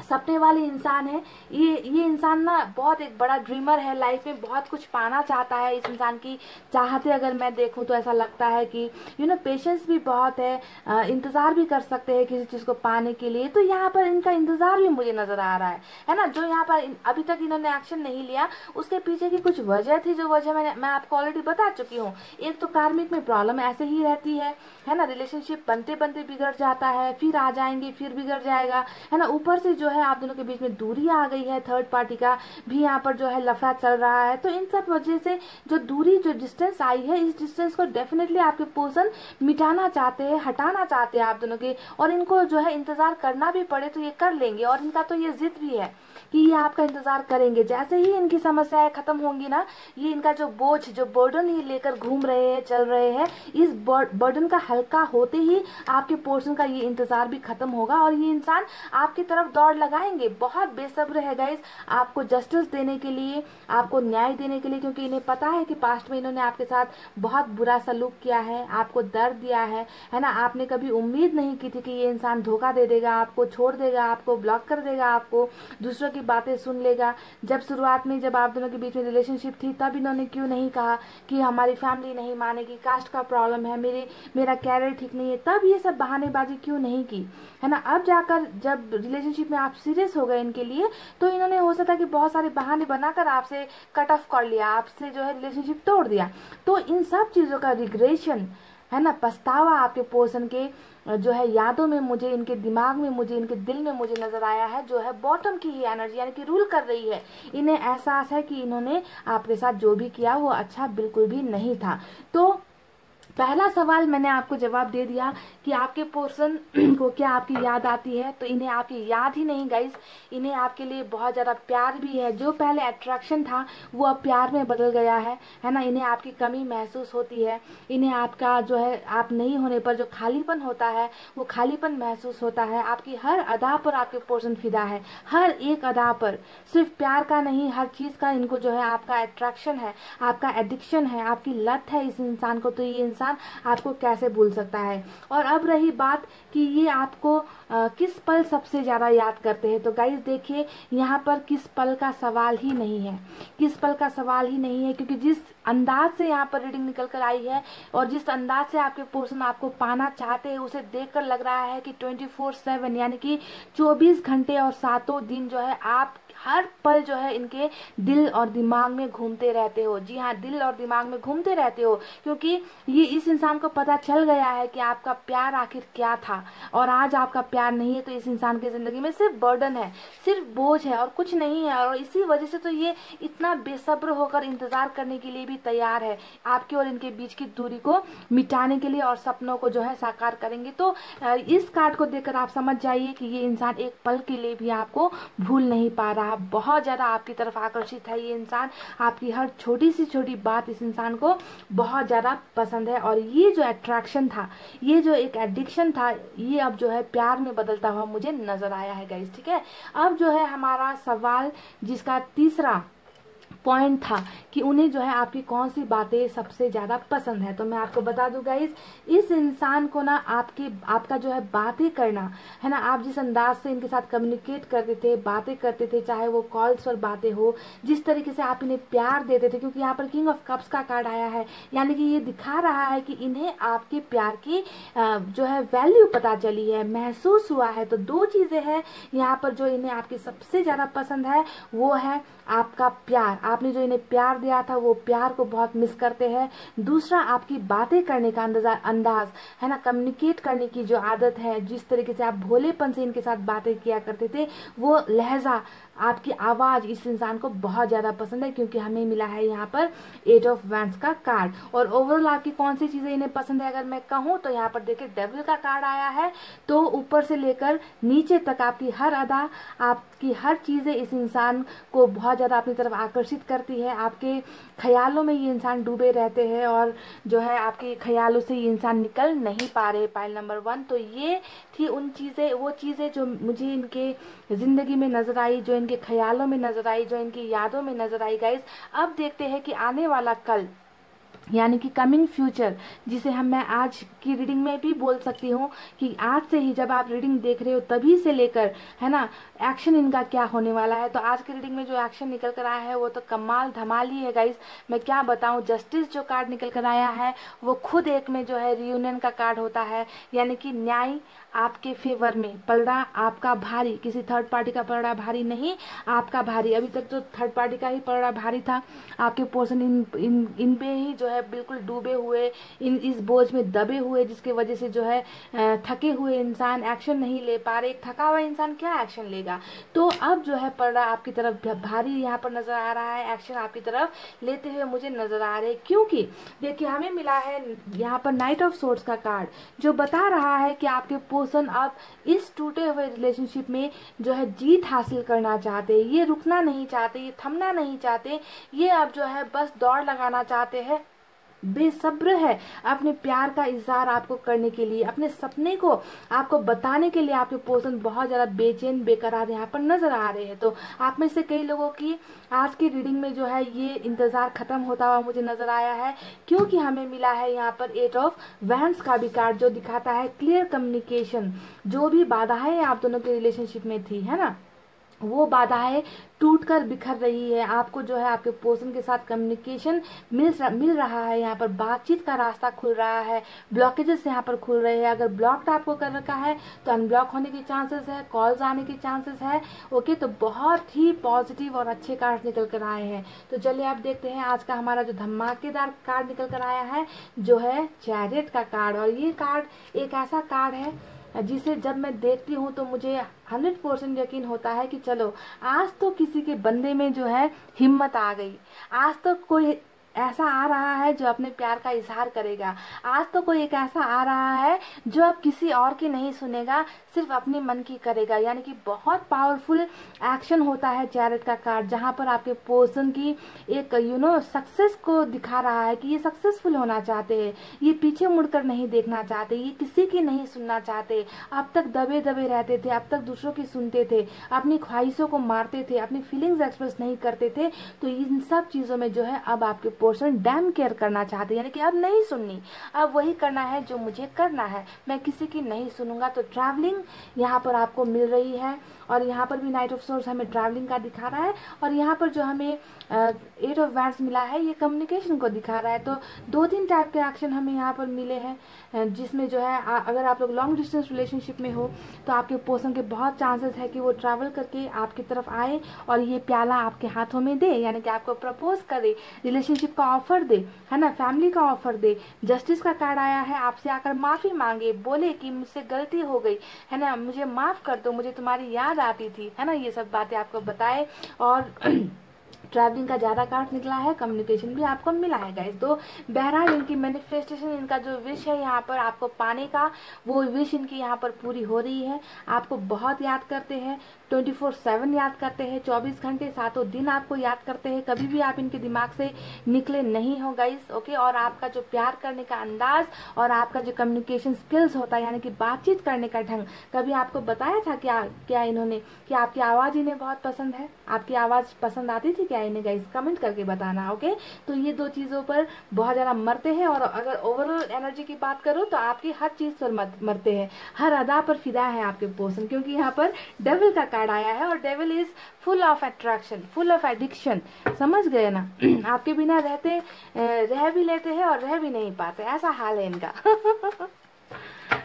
सपने वाले इंसान है ये इंसान ना बहुत एक बड़ा ड्रीमर है, लाइफ में बहुत कुछ पाना चाहता है। इस इंसान की चाहते अगर मैं देखूं तो ऐसा लगता है कि पेशेंस भी बहुत है, इंतजार भी कर सकते हैं किसी चीज को पाने के लिए। तो यहाँ पर इनका इंतजार भी मुझे नजर आ रहा है ना। जो यहाँ पर अभी तक इन्होंने एक्शन नहीं लिया, उसके पीछे की कुछ वजह थी, जो वजह मैं आपको ऑलरेडी बता चुकी हूँ। एक तो कार्मिक में प्रॉब्लम ऐसे ही रहती है ना, रिलेशनशिप बनते बनते बिगड़ जाता है, फिर आ जाएंगे, फिर बिगड़ जाएगा, है ना। ऊपर से जो है आप दोनों के बीच में दूरी आ गई है, थर्ड पार्टी का भी यहाँ पर जो है लफड़ा चल रहा है। तो इन सब वजह से जो दूरी, जो डिस्टेंस आई है, इस डिस्टेंस को डेफिनेटली आपके पर्सन मिटाना चाहते हैं, हटाना चाहते हैं आप दोनों के, और इनको जो है इंतजार करना भी पड़े तो ये कर लेंगे। और इनका तो ये जिद भी है कि ये आपका इंतजार करेंगे। जैसे ही इनकी समस्याएं खत्म होंगी ना, ये इनका जो बोझ, जो बर्डन ये लेकर घूम रहे हैं, चल रहे हैं, इस बर्डन का हल्का होते ही आपके पर्सन का ये इंतजार भी खत्म होगा और ये इंसान आपकी तरफ दौड़ लगाएंगे। बहुत बेसब्र है गाइस आपको जस्टिस देने के लिए, आपको न्याय देने के लिए, क्योंकि इन्हें पता है कि पास्ट में इन्होंने आपके साथ बहुत बुरा सलूक किया है, आपको दर्द दिया है ना। आपने कभी उम्मीद नहीं की थी कि ये इंसान धोखा दे देगा, आपको छोड़ देगा, आपको ब्लॉक कर देगा, आपको दूसरों की बातें सुन लेगा। जब शुरुआत में जब आप दोनों के बीच में रिलेशनशिप थी, तब इन्होंने क्यों नहीं कहा कि हमारी फैमिली नहीं मानेगी, कास्ट का प्रॉब्लम है, मेरा कैरियर ठीक नहीं है, तब ये सब बहानेबाजी क्यों नहीं की, है ना। अब जाकर जब रिलेशनशिप में आप सीरियस हो गए इनके लिए, तो इन्होंने हो सकता है कि बहुत सारे बहाने बनाकर आपसे कट ऑफ कर लिया, आपसे जो है रिलेशनशिप तोड़ दिया। तो इन सब चीजों का रिग्रेशन, है ना, पछतावा आपके पर्सन के जो है यादों में, मुझे इनके दिमाग में, मुझे इनके दिल में मुझे नजर आया है, जो है बॉटम की ही एनर्जी यानी कि रूल कर रही है। इन्हें एहसास है कि इन्होंने आपके साथ जो भी किया वो अच्छा बिल्कुल भी नहीं था। तो पहला सवाल मैंने आपको जवाब दे दिया कि आपके पर्सन को क्या आपकी याद आती है। तो इन्हें आपकी याद ही नहीं गाइस, इन्हें आपके लिए बहुत ज़्यादा प्यार भी है। जो पहले अट्रैक्शन था वो अब प्यार में बदल गया है ना। इन्हें आपकी कमी महसूस होती है, इन्हें आपका जो है आप नहीं होने पर जो खालीपन होता है वो खालीपन महसूस होता है। आपकी हर अदा पर आपके पर्सन फिदा है, हर एक अदा पर, सिर्फ प्यार का नहीं, हर चीज़ का इनको जो है आपका अट्रैक्शन है, आपका एडिक्शन है, आपकी लत है इस इंसान को। तो ये इंसान आपको कैसे भूल सकता है। और अब रही बात कि ये आपको किस पल सबसे ज्यादा याद करते हैं, तो गाइस देखिए यहाँ पर किस पल का सवाल ही नहीं है, किस पल का सवाल ही नहीं है, क्योंकि जिस अंदाज से यहाँ पर रीडिंग निकल कर आई है और जिस अंदाज से आपके पर्सन आपको पाना चाहते हैं, उसे देखकर लग रहा है कि 24/7 यानी कि 24 घंटे और 7 दिन जो है आप हर पल जो है इनके दिल और दिमाग में घूमते रहते हो। जी हाँ, दिल और दिमाग में घूमते रहते हो, क्योंकि ये इस इंसान को पता चल गया है कि आपका प्यार आखिर क्या था। और आज आपका प्यार नहीं है तो इस इंसान की जिंदगी में सिर्फ बर्डन है, सिर्फ बोझ है और कुछ नहीं है। और इसी वजह से तो ये इतना बेसब्र होकर इंतजार करने के लिए भी तैयार है आपके और इनके बीच की दूरी को मिटाने के लिए, और सपनों को जो है साकार करेंगे। तो इस कार्ड को देखकर आप समझ जाइए कि ये इंसान एक पल के लिए भी आपको भूल नहीं पा रहा। बहुत ज्यादा आपकी तरफ आकर्षित है ये इंसान, आपकी हर छोटी सी छोटी बात इस इंसान को बहुत ज्यादा पसंद है। और ये जो अट्रैक्शन था, ये जो एक एडिक्शन था, ये अब जो है प्यार में बदलता हुआ मुझे नजर आया है गाइस। ठीक है, अब जो है हमारा सवाल जिसका तीसरा पॉइंट था कि उन्हें जो है आपकी कौन सी बातें सबसे ज्यादा पसंद है। तो मैं आपको बता दूं गाइस, इस इंसान को ना आपका जो है बातें करना, है ना, आप जिस अंदाज से इनके साथ कम्युनिकेट करते थे, बातें करते थे, चाहे वो कॉल्स पर बातें हो, जिस तरीके से आप इन्हें प्यार देते थे, क्योंकि यहाँ पर किंग ऑफ कप्स का कार्ड आया है, यानी कि ये दिखा रहा है कि इन्हें आपके प्यार की जो है वैल्यू पता चली है, महसूस हुआ है। तो दो चीजें हैं यहाँ पर जो इन्हें आपकी सबसे ज्यादा पसंद है, वो है आपका प्यार, आपने जो इन्हें प्यार दिया था वो प्यार को बहुत मिस करते हैं। दूसरा, आपकी बातें करने का अंदाज, है ना, कम्युनिकेट करने की जो आदत है, जिस तरीके से आप भोलेपन से इनके साथ बातें किया करते थे, वो लहजा आपकी आवाज़ इस इंसान को बहुत ज़्यादा पसंद है, क्योंकि हमें मिला है यहाँ पर 8 ऑफ वैंड्स का कार्ड। और ओवरऑल आपकी कौन सी चीज़ें इन्हें पसंद है अगर मैं कहूँ तो यहाँ पर देखिए डेविल का कार्ड आया है। तो ऊपर से लेकर नीचे तक आपकी हर अदा, आपकी हर चीज़ें इस इंसान को बहुत ज़्यादा अपनी तरफ आकर्षित करती है। आपके ख्यालों में ये इंसान डूबे रहते हैं और जो है आपके ख्यालों से ये इंसान निकल नहीं पा रहे। Pile number 1। तो ये थी वो चीज़ें जो मुझे इनके ज़िंदगी में नज़र आई, जो इनके ख्यालों में नज़र आई, जो इनकी यादों में नज़र आई गाइस। अब देखते हैं कि आने वाला कल, यानी कि कमिंग फ्यूचर, जिसे मैं आज की रीडिंग में भी बोल सकती हूँ कि आज से ही जब आप रीडिंग देख रहे हो तभी से लेकर, है ना, एक्शन इनका क्या होने वाला है। तो आज की रीडिंग में जो एक्शन निकल कर आया है वो तो कमाल धमाल ही है गाइस। मैं क्या बताऊँ, जस्टिस जो कार्ड निकल कर आया है वो खुद एक में जो है रियूनियन का कार्ड होता है, यानी कि न्याय आपके फेवर में, पलड़ा आपका भारी, किसी थर्ड पार्टी का पलड़ा भारी नहीं, आपका भारी। अभी तक तो थर्ड पार्टी का ही पलड़ा भारी था। आपके पोर्शन इन पे ही जो है बिल्कुल डूबे हुए, इस बोझ में दबे हुए, जिसकी वजह से जो है थके हुए इंसान एक्शन नहीं ले पा रहे। थका हुआ इंसान क्या एक्शन लेगा। तो अब जो है पलड़ा आपकी तरफ भारी यहाँ पर नजर आ रहा है, एक्शन आपकी तरफ लेते हुए मुझे नजर आ रहे, क्योंकि देखिए हमें मिला है यहाँ पर नाइट ऑफ सोर्ड्स का कार्ड, जो बता रहा है कि आपके पर्सन अब इस टूटे हुए रिलेशनशिप में जो है जीत हासिल करना चाहते हैं। ये रुकना नहीं चाहते, ये थमना नहीं चाहते, ये अब जो है बस दौड़ लगाना चाहते हैं, बेसब्र है अपने प्यार का इजहार आपको करने के लिए, अपने सपने को आपको बताने के लिए। आपके पर्सन बहुत ज्यादा बेचैन बेकरार यहाँ पर नजर आ रहे हैं। तो आप में से कई लोगों की आज की रीडिंग में जो है ये इंतजार खत्म होता हुआ मुझे नजर आया है, क्योंकि हमें मिला है यहाँ पर 8 ऑफ वैंड्स का भी कार्ड, जो दिखाता है क्लियर कम्युनिकेशन। जो भी बाधाएं आप दोनों के रिलेशनशिप में थी, है ना, वो बाधाएं टूटकर बिखर रही है। आपको जो है आपके पर्सन के साथ कम्युनिकेशन मिल रहा है, यहाँ पर बातचीत का रास्ता खुल रहा है, ब्लॉकेजेस यहाँ पर खुल रहे हैं। अगर ब्लॉक्ड आपको कर रखा है तो अनब्लॉक होने के चांसेस है, कॉल्स आने के चांसेस है। ओके, तो बहुत ही पॉजिटिव और अच्छे कार्ड निकल कर आए हैं। तो चलिए आप देखते हैं आज का हमारा जो धमाकेदार कार्ड निकल कर आया है, जो है चैरियट का कार्ड। और ये कार्ड एक ऐसा कार्ड है जिसे जब मैं देखती हूँ तो मुझे 100% यकीन होता है कि चलो आज तो किसी के बंदे में जो है हिम्मत आ गई, आज तो कोई ऐसा आ रहा है जो अपने प्यार का इजहार करेगा, आज तो कोई एक ऐसा आ रहा है जो अब किसी और की नहीं सुनेगा, सिर्फ अपने मन की करेगा। यानी कि बहुत पावरफुल एक्शन होता है चैरियट का कार्ड, जहां पर आपके पर्सन की एक सक्सेस को दिखा रहा है कि ये सक्सेसफुल होना चाहते हैं, ये पीछे मुड़कर नहीं देखना चाहते, ये किसी की नहीं सुनना चाहते। अब तक दबे दबे रहते थे, अब तक दूसरों की सुनते थे, अपनी ख्वाहिशों को मारते थे, अपनी फीलिंग्स एक्सप्रेस नहीं करते थे। तो इन सब चीजों में जो है अब आपके पर्सन डैम केयर करना चाहते, यानी कि अब नहीं सुननी, अब वही करना है जो मुझे करना है, मैं किसी की नहीं सुनूंगा। तो ट्रैवलिंग यहाँ पर आपको मिल रही है, और यहाँ पर भी नाइट ऑफ सोर्स हमें ट्रैवलिंग का दिखा रहा है, और यहाँ पर जो हमें 8 ऑफ वैंड्स मिला है ये कम्युनिकेशन को दिखा रहा है। तो 2-3 टाइप के एक्शन हमें यहाँ पर मिले हैं, जिसमें जो है अगर आप लोग लॉन्ग डिस्टेंस रिलेशनशिप में हो तो आपके पर्सन के बहुत चांसेस है कि वो ट्रैवल करके आपकी तरफ आए और ये प्याला आपके हाथों में दे, यानी कि आपको प्रपोज करे, रिलेशनशिप का ऑफर दे, है ना, फैमिली का ऑफर दे। जस्टिस का कार्ड आया है, आपसे आकर माफी मांगे, बोले कि मुझसे गलती हो गई, है ना, मुझे माफ कर दो, मुझे तुम्हारी याद आती थी, है ना, ये सब बातें आपको बताए। और ट्रैवलिंग का ज्यादा कार्ड निकला है, कम्युनिकेशन भी आपको मिला है गाइस। तो बहरहाल इनकी मैनिफेस्टेशन, इनका जो विश है यहाँ पर आपको पाने का, वो विश इनकी यहाँ पर पूरी हो रही है। आपको बहुत याद करते हैं, 24/7 याद करते हैं, 24 घंटे 7 दिन आपको याद करते हैं, कभी भी आप इनके दिमाग से निकले नहीं हो गाइस। ओके, और आपका जो प्यार करने का अंदाज और आपका जो कम्युनिकेशन स्किल्स होता है, यानी कि बातचीत करने का ढंग, कभी आपको बताया था क्या इन्होंने कि आपकी आवाज इन्हें बहुत पसंद है, आपकी आवाज पसंद आती थी क्या इन्हें गाइस, कमेंट करके बताना। ओके, तो ये 2 चीजों पर बहुत ज्यादा मरते हैं। और अगर ओवरऑल एनर्जी की बात करूं तो आपकी हर चीज पर मरते हैं, हर अदा पर फिदा है आपके पर्सन, क्योंकि यहाँ पर डेविल का कार्ड आया है, और devil is full of attraction, full of addiction, समझ गए ना। आपके बिना रह भी लेते हैं और रह भी नहीं पाते, ऐसा हाल है इनका।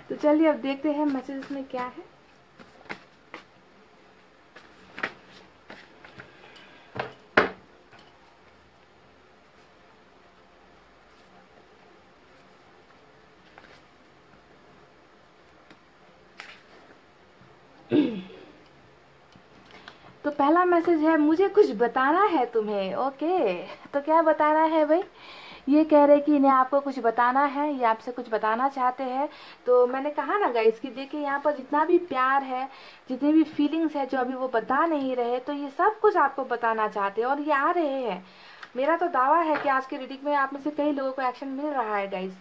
तो चलिए अब देखते हैं मैसेज में क्या है। तो पहला मैसेज है, मुझे कुछ बताना है तुम्हें। ओके, तो क्या बताना है भाई? ये कह रहे कि इन्हें आपको कुछ बताना है, ये आपसे कुछ बताना चाहते हैं। तो मैंने कहा ना गाइस कि देखिए यहाँ पर जितना भी प्यार है, जितनी भी फीलिंग्स है जो अभी वो बता नहीं रहे, तो ये सब कुछ आपको बताना चाहते हैं और ये आ रहे हैं। मेरा तो दावा है कि आज की रीडिंग में आप में से कई लोगों को एक्शन मिल रहा है गाइस।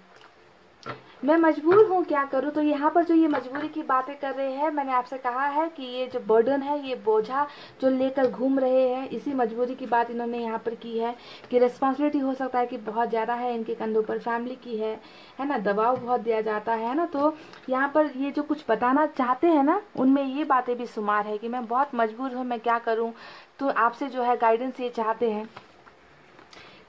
मैं मजबूर हूँ, क्या करूँ? तो यहाँ पर जो ये मजबूरी की बातें कर रहे हैं, मैंने आपसे कहा है कि ये जो बर्डन है, ये बोझा जो लेकर घूम रहे हैं, इसी मजबूरी की बात इन्होंने यहाँ पर की है कि रिस्पॉन्सिबिलिटी हो सकता है कि बहुत ज़्यादा है इनके कंधों पर, फैमिली की है ना, दबाव बहुत दिया जाता है ना। तो यहाँ पर ये जो कुछ बताना चाहते हैं ना, उनमें ये बातें भी शुमार है कि मैं बहुत मजबूर हूँ, मैं क्या करूँ। तो आपसे जो है गाइडेंस ये चाहते हैं।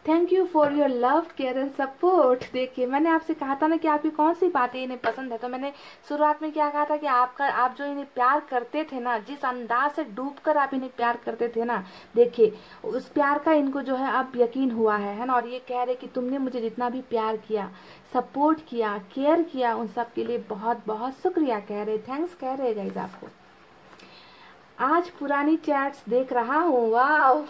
Thank you for your love, care and support. देखिए मैंने आपसे कहा था ना कि आपकी कौन सी बातें इन्हें पसंद है। तो मैंने शुरुआत में क्या कहा था कि आप जो इन्हें प्यार करते थे ना, जिस अंदाज से डूबकर आप इन्हें प्यार करते थे ना, देखिए उस प्यार का इनको जो है अब यकीन हुआ है ना। और ये कह रहे कि तुमने मुझे जितना भी प्यार किया, सपोर्ट किया, केयर किया, उन सब के लिए बहुत बहुत शुक्रिया कह रहे, थैंक्स कह रहे गाइस आपको। आज पुरानी चैट्स देख रहा हूँ, वाह।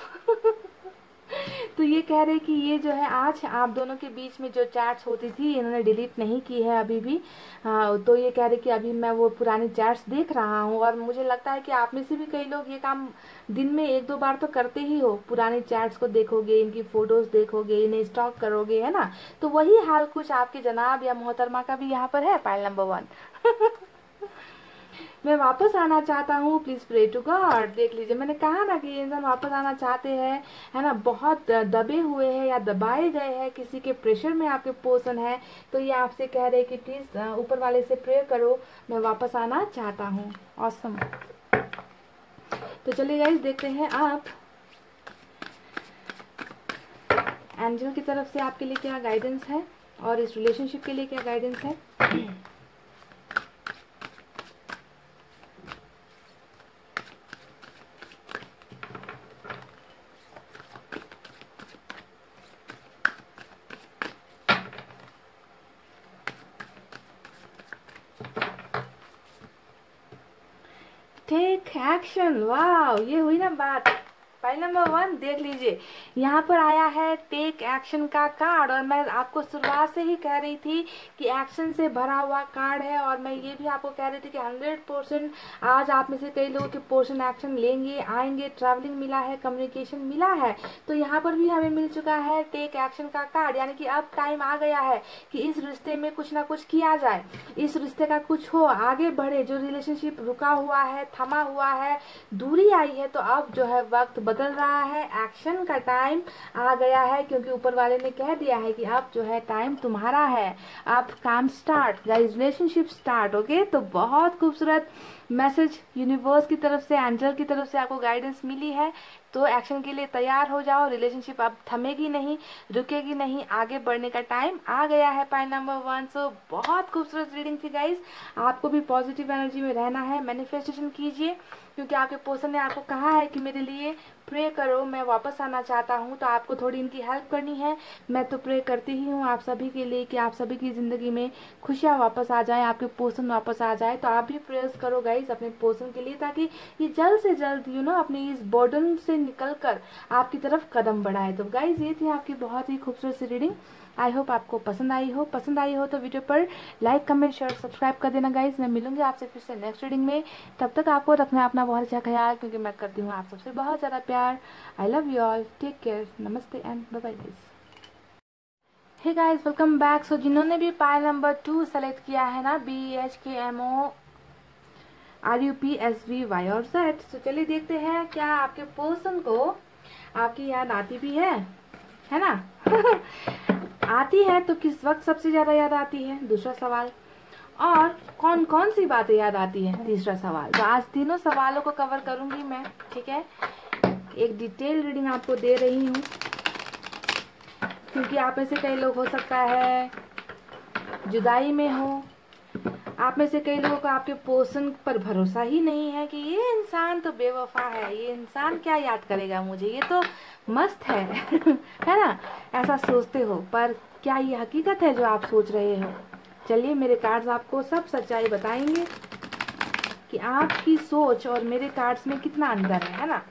तो ये कह रहे कि ये जो है आज आप दोनों के बीच में जो चैट्स होती थी, इन्होंने डिलीट नहीं की है अभी भी। हाँ, तो ये कह रहे कि अभी मैं वो पुरानी चैट्स देख रहा हूँ। और मुझे लगता है कि आप में से भी कई लोग ये काम दिन में 1-2 बार तो करते ही हो, पुरानी चैट्स को देखोगे, इनकी फोटोज देखोगे, इन्हें स्टॉक करोगे, है ना। तो वही हाल कुछ आपके जनाब या मोहतरमा का भी यहाँ पर है, पाइल नंबर 1। मैं वापस आना चाहता हूँ, प्लीज प्रे टू गॉड। देख लीजिए, मैंने कहा ना कि इंसान वापस आना चाहते हैं, है ना, बहुत दबे हुए हैं या दबाए गए हैं, किसी के प्रेशर में आपके पोषण है। तो ये आपसे कह रहे कि प्लीज ऊपर वाले से प्रे करो, मैं वापस आना चाहता हूँ। ऑसम। तो चलिए गाइस देखते हैं आप एंजल की तरफ से आपके लिए क्या गाइडेंस है और इस रिलेशनशिप के लिए क्या गाइडेंस है। टेक एक्शन, वाह, ये हुई ना बात। फाइल नंबर 1 देख लीजिए, यहाँ पर आया है टेक एक्शन का कार्ड। और मैं आपको शुरुआत से ही कह रही थी कि एक्शन से भरा हुआ कार्ड है। और मैं ये भी आपको कह रही थी कि 100% आज आप में से कई लोगों के पोर्शन एक्शन लेंगे, आएंगे। ट्रैवलिंग मिला है, कम्युनिकेशन मिला है। तो यहाँ पर भी हमें मिल चुका है टेक एक्शन का कार्ड, यानी कि अब टाइम आ गया है कि इस रिश्ते में कुछ ना कुछ किया जाए, इस रिश्ते का कुछ हो, आगे बढ़े। जो रिलेशनशिप रुका हुआ है, थमा हुआ है, दूरी आई है, तो अब जो है वक्त बदल रहा है, एक्शन का टाइम आ गया है। क्योंकि ऊपर वाले ने कह दिया है कि अब जो है टाइम तुम्हारा है, अब काम start, guys, relationship start. Okay, तो बहुत खूबसूरत मैसेज यूनिवर्स की तरफ से, एंजल की तरफ से आपको गाइडेंस मिली है। तो एक्शन के लिए तैयार हो जाओ, रिलेशनशिप अब थमेगी नहीं, रुकेगी नहीं, आगे बढ़ने का टाइम आ गया है। Point number 1। सो बहुत खूबसूरत रीडिंग थी गाइस। आपको भी पॉजिटिव एनर्जी में रहना है, मैनिफेस्टेशन कीजिए, क्योंकि आपके पर्सन ने आपको कहा है कि मेरे लिए प्रे करो, मैं वापस आना चाहता हूँ। तो आपको थोड़ी इनकी हेल्प करनी है। मैं तो प्रे करती ही हूँ आप सभी के लिए कि आप सभी की जिंदगी में खुशियाँ वापस आ जाए, आपके पर्सन वापस आ जाए। तो आप भी प्रेयर्स करो गाइस अपने पर्सन के लिए, ताकि ये जल्द से जल्द अपनी इस बर्डन से निकलकर आपकी तरफ कदम बढ़ाए। तो गाइस ये थी आपकी बहुत ही खूबसूरत सी रीडिंग। आई होप आपको पसंद आई हो तो वीडियो पर लाइक, कमेंट, शेयर, सब्सक्राइब कर देना गाइस। मैं मिलूंगी आपसे फिर से नेक्स्ट रीडिंग में। तब तक आपको रखना अपना बहुत अच्छा ख्याल, क्योंकि मैं करती हूँ आप सबसे बहुत ज़्यादा प्यार। I love you all, take care, नमस्ते and bye bye guys. Hey guys, welcome back. So जिन्होंने भी पाइल नंबर 2 सेलेक्ट किया है ना, BHKMORUPSVY और Z, तो चलिए देखते हैं क्या आपके पर्सन को आपकी याद आती भी है ना। आती है तो किस वक्त सबसे ज्यादा याद आती है, दूसरा सवाल। और कौन कौन सी बातें याद आती है, तीसरा सवाल। तो आज तीनों सवालों को कवर करूंगी मैं, ठीक है। एक डिटेल रीडिंग आपको दे रही हूँ, क्योंकि आप में से कई लोग हो सकता है जुदाई में हो, आप में से कई लोगों को आपके पर्सन पर भरोसा ही नहीं है कि ये इंसान तो बेवफा है, ये इंसान क्या याद करेगा मुझे, ये तो मस्त है है ना, ऐसा सोचते हो। पर क्या ये हकीकत है जो आप सोच रहे हो? चलिए मेरे कार्ड्स आपको सब सच्चाई बताएंगे कि आपकी सोच और मेरे कार्ड्स में कितना अंतर है ना।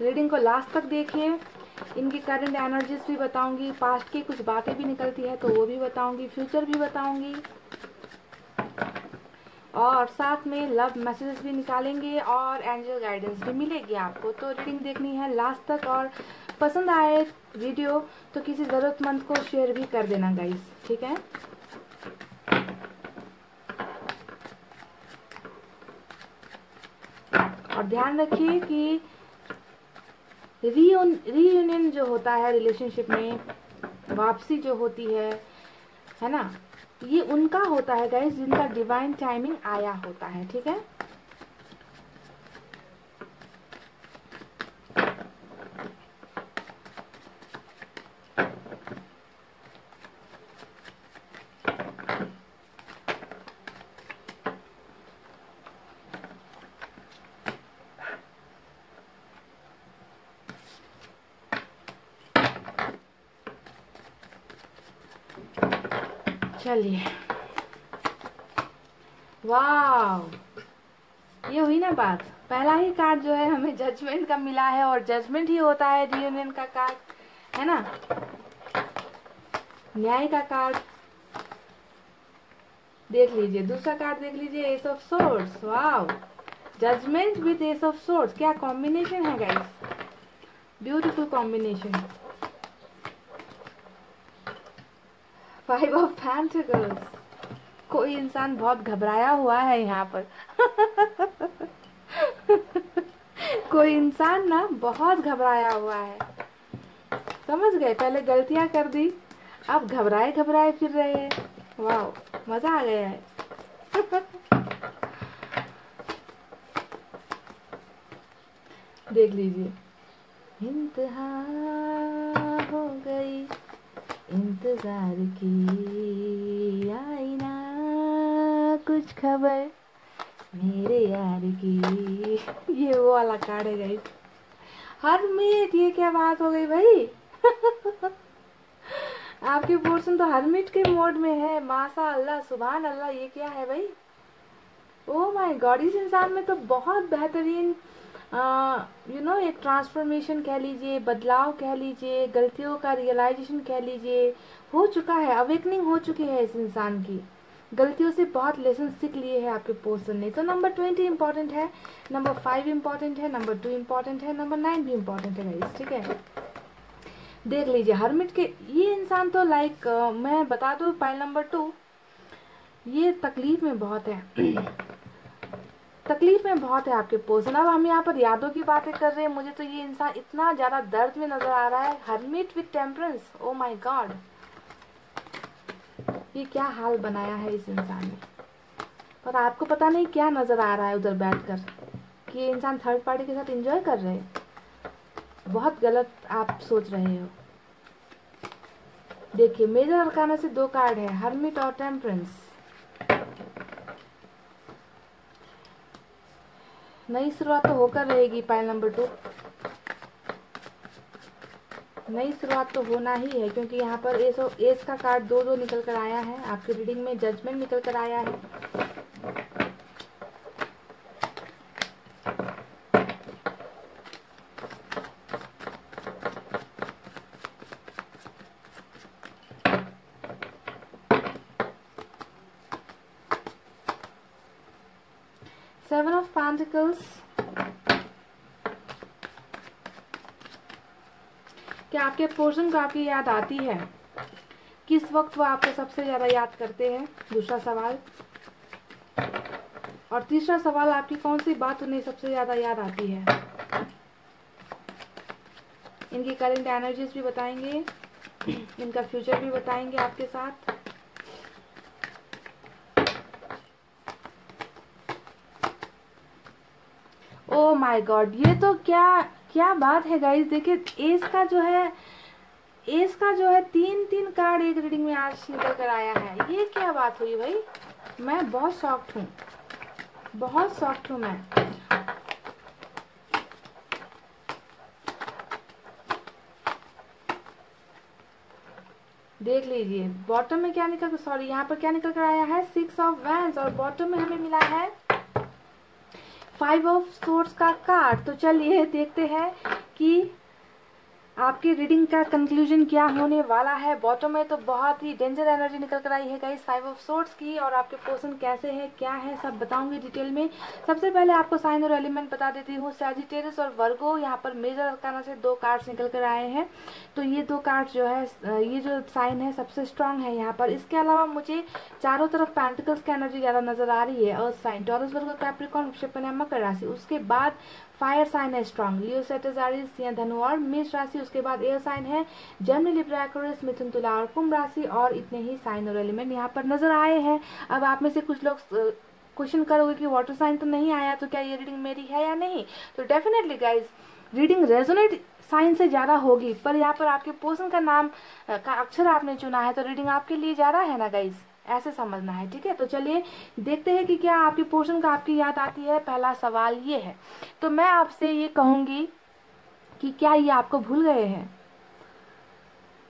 रीडिंग को लास्ट तक देखिए। इनकी करंट एनर्जीज भी बताऊंगी, पास्ट की कुछ बातें भी निकलती है तो वो भी बताऊंगी, फ्यूचर भी बताऊंगी, और साथ में लव मैसेजेस भी निकालेंगे और एंजल गाइडेंस भी मिलेगी आपको। तो रीडिंग देखनी है लास्ट तक, और पसंद आए वीडियो तो किसी ज़रूरतमंद को शेयर भी कर देना गाइस, ठीक है। और ध्यान रखिए कि रीयूनियन जो होता है रिलेशनशिप में, वापसी जो होती है ना, ये उनका होता है गाइस जिनका डिवाइन टाइमिंग आया होता है, ठीक है। चलिए, वाह, ये हुई ना बात। पहला ही कार्ड जो है हमें जजमेंट का मिला है, और जजमेंट ही होता है रियूनियन का कार्ड, है ना। न्याय का कार्ड देख लीजिए, दूसरा कार्ड देख लीजिए, एस ऑफ सोर्ड्स। वाह, judgement with ace of swords, क्या कॉम्बिनेशन है guys, beautiful combination. Five of pentacles, कोई इंसान बहुत घबराया हुआ है यहाँ पर। कोई इंसान ना बहुत घबराया हुआ है, समझ गए, पहले गलतियां कर दी, अब घबराए घबराए फिर रहे हैं। वाह, मजा आ गया है। देख लीजिए, इंतहा हो गई इंतजार की, आई ना कुछ खबर मेरे यार की। ये वो वाला कार्ड है गाइस। हरमिट, ये क्या बात हो गई भाई। आपके पोर्शन तो हरमिट के मोड में है, माशा अल्लाह, सुभान अल्लाह। ये क्या है भाई, ओह माय गॉड। इस इंसान में तो बहुत बेहतरीन एक ट्रांसफॉर्मेशन कह लीजिए, बदलाव कह लीजिए, गलतियों का रियलाइजेशन कह लीजिए, हो चुका है, अवेकनिंग हो चुकी है इस इंसान की। गलतियों से बहुत लेसन सीख लिए हैं आपके पर्सन ने। तो नंबर 20 इम्पॉर्टेंट है, नंबर 5 इम्पॉर्टेंट है, नंबर 2 इम्पॉर्टेंट है, नंबर 9 भी इम्पॉर्टेंट है गाइस, ठीक है। देख लीजिए, हरमिट के ये इंसान तो लाइक मैं बता दूं, पाइल नंबर 2, ये तकलीफ में बहुत है। तकलीफ में बहुत है आपके पर्सन। अब हम यहाँ पर यादों की बातें कर रहे हैं, मुझे तो ये इंसान इतना ज्यादा दर्द में नजर आ रहा है। Hermit with temperance, oh my God, ये क्या हाल बनाया है इस इंसान ने। पर आपको पता नहीं क्या नजर आ रहा है उधर बैठकर, कि ये इंसान थर्ड पार्टी के साथ एंजॉय कर रहे हैं। बहुत गलत आप सोच रहे हो। देखिए, मेजर अरकाना से 2 कार्ड है, हरमिट और टेम्परेंस। नई शुरुआत तो होकर रहेगी, पाइल नंबर 2, नई शुरुआत तो होना ही है, क्योंकि यहाँ पर एस का कार्ड 2-2 निकल कर आया है आपकी रीडिंग में, जजमेंट निकल कर आया है। सेवन ऑफ पेंटिकल्स, क्या आपके पर्सन को आपकी याद आती है? किस वक्त वो आपको सबसे ज्यादा याद करते हैं? दूसरा सवाल। और तीसरा सवाल, आपकी कौन सी बात उन्हें सबसे ज्यादा याद आती है? इनकी करंट एनर्जीज भी बताएंगे, इनका फ्यूचर भी बताएंगे आपके साथ। ओ माय गॉड, ये तो क्या क्या बात है गाइस। देखिए, एस का जो है 3-3 कार्ड एक रीडिंग में आज निकल कर आया है। ये क्या बात हुई भाई, मैं बहुत शॉक्ड हूँ, बहुत शॉक्ड हूँ मैं। देख लीजिए बॉटम में क्या निकल, सॉरी यहाँ पर क्या निकल कर आया है 6 ऑफ वैंड्स, और बॉटम में हमें मिला है 5 ऑफ सोर्ड्स का कार्ड। तो चलिए देखते हैं कि आपकी रीडिंग का कंक्लूजन क्या होने वाला है। बॉटम में तो बहुत ही डेंजर एनर्जी निकल कर आई है गाइस 5 ऑफ सोर्ड्स की, और आपके पर्सन कैसे है क्या है सब बताऊंगी डिटेल में। सबसे पहले आपको साइन और एलिमेंट बता देती हूँ, सैजिटेरियस और वर्गो। यहाँ पर मेजर अरकाना से 2 कार्ड्स निकल कर आए हैं, तो ये 2 कार्ड्स जो है, ये जो साइन है सबसे स्ट्रांग है यहाँ पर। इसके अलावा मुझे चारों तरफ पेंटिकल्स की एनर्जी ज्यादा नजर आ रही है। अर्थ साइन, टॉरस, वर्गो, कैप्रिकॉर्न, वृषभ, कन्या, मकर राशि। उसके बाद फायर साइन है स्ट्रांग, लियो, सेजिटेरियस या धनु और मेष राशि। उसके बाद एयर साइन है जेमिनी, लिब्रा, एक्वेरियस, मिथुन, तुला और कुंभ राशि। और इतने ही साइन और एलिमेंट यहाँ पर नजर आए हैं। अब आप में से कुछ लोग क्वेश्चन करोगे कि वाटर साइन तो नहीं आया, तो क्या ये रीडिंग मेरी है या नहीं। तो definitely guys reading resonate sign से ज्यादा होगी, पर यहाँ पर आपके पर्सन का नाम का अक्षर आपने चुना है, तो रीडिंग आपके लिए ज्यादा है ना गाइज, ऐसे समझना है। ठीक है, तो चलिए देखते हैं कि क्या आपके पोर्शन का आपकी याद आती है। पहला सवाल ये है, तो मैं आपसे ये कहूंगी कि क्या ये आपको भूल गए हैं,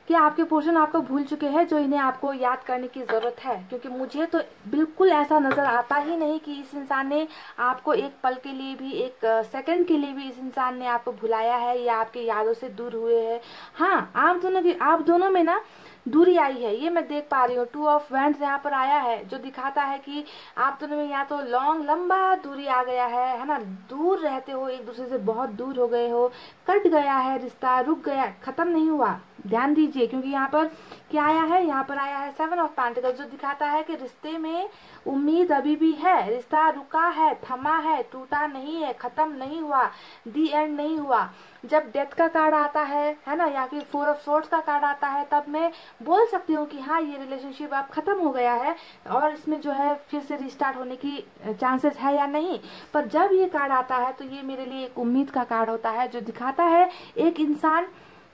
क्या आपके पोर्शन आपको भूल चुके हैं जो इन्हें आपको याद करने की जरूरत है। क्योंकि मुझे तो बिल्कुल ऐसा नजर आता ही नहीं कि इस इंसान ने आपको एक पल के लिए भी, एक सेकंड के लिए भी इस इंसान ने आपको भुलाया है या आपकी यादों से दूर हुए हैं। हाँ, आप दोनों में ना दूरी आई है, ये मैं देख पा रही हूँ। 2 ऑफ वैंड्स यहाँ पर आया है, जो दिखाता है कि आप दोनों में या तो लंबा दूरी आ गया है ना, दूर रहते हो, एक दूसरे से बहुत दूर हो गए हो, कट गया है रिश्ता, रुक गया, खत्म नहीं हुआ। ध्यान दीजिए, क्योंकि यहाँ पर क्या आया है, यहाँ पर आया है 7 ऑफ पेंटिकल्स, जो दिखाता है कि रिश्ते में उम्मीद अभी भी है, रिश्ता रुका है, थमा है, टूटा नहीं है, खत्म नहीं हुआ, दी एंड नहीं हुआ। जब डेथ का कार्ड आता है ना, या फिर 4 ऑफ सोर्ड्स का कार्ड आता है, तब मैं बोल सकती हूँ कि हाँ ये रिलेशनशिप अब खत्म हो गया है और इसमें जो है फिर से रिस्टार्ट होने की चांसेस है या नहीं। पर जब ये कार्ड आता है तो ये मेरे लिए एक उम्मीद का कार्ड होता है, जो दिखाता है एक इंसान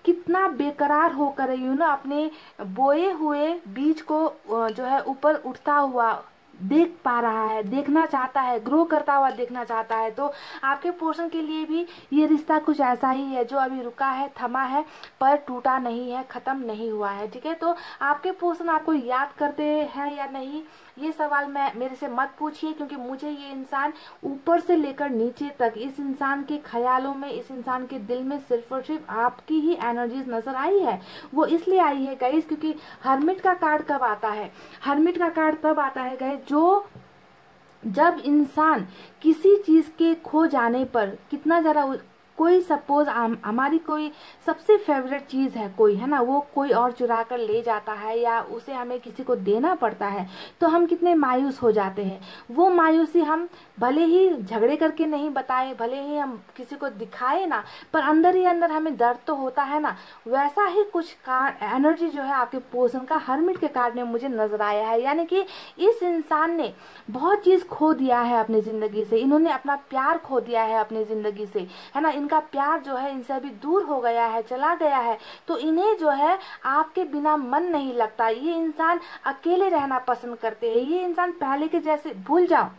कितना बेकरार होकर ना अपने बोए हुए बीज को जो है ऊपर उठता हुआ देख पा रहा है, देखना चाहता है, ग्रो करता हुआ देखना चाहता है। तो आपके पोर्शन के लिए भी ये रिश्ता कुछ ऐसा ही है, जो अभी रुका है, थमा है, पर टूटा नहीं है, खत्म नहीं हुआ है। ठीक है, तो आपके पोर्शन आपको याद करते हैं या नहीं, ये सवाल मेरे से मत पूछिए, क्योंकि मुझे ये इंसान ऊपर से लेकर नीचे तक, इस इंसान के ख्यालों में, इस इंसान के दिल में सिर्फ और सिर्फ आपकी ही एनर्जीज नजर आई है। वो इसलिए आई है गाइस, क्योंकि हर्मिट का कार्ड कब आता है, हर्मिट का कार्ड तब आता है गाइस जब इंसान किसी चीज के खो जाने पर कितना ज्यादा, कोई सपोज हमारी कोई सबसे फेवरेट चीज है कोई, है ना, वो कोई और चुरा कर ले जाता है या उसे हमें किसी को देना पड़ता है, तो हम कितने मायूस हो जाते हैं। वो मायूसी हम भले ही झगड़े करके नहीं बताए, भले ही हम किसी को दिखाए ना, पर अंदर ही अंदर हमें दर्द तो होता है ना। वैसा ही कुछ एनर्जी जो है आपके पोर्शन का हर्मिट के कार्ड में मुझे नजर आया है। यानी कि इस इंसान ने बहुत चीज खो दिया है अपनी जिंदगी से, इन्होंने अपना प्यार खो दिया है अपनी जिंदगी से, है ना, इनका प्यार जो है इनसे अभी दूर हो गया है, चला गया है। तो इन्हें जो है आपके बिना मन नहीं लगता, ये इंसान अकेले रहना पसंद करते हैं। ये इंसान पहले के जैसे, भूल जाओ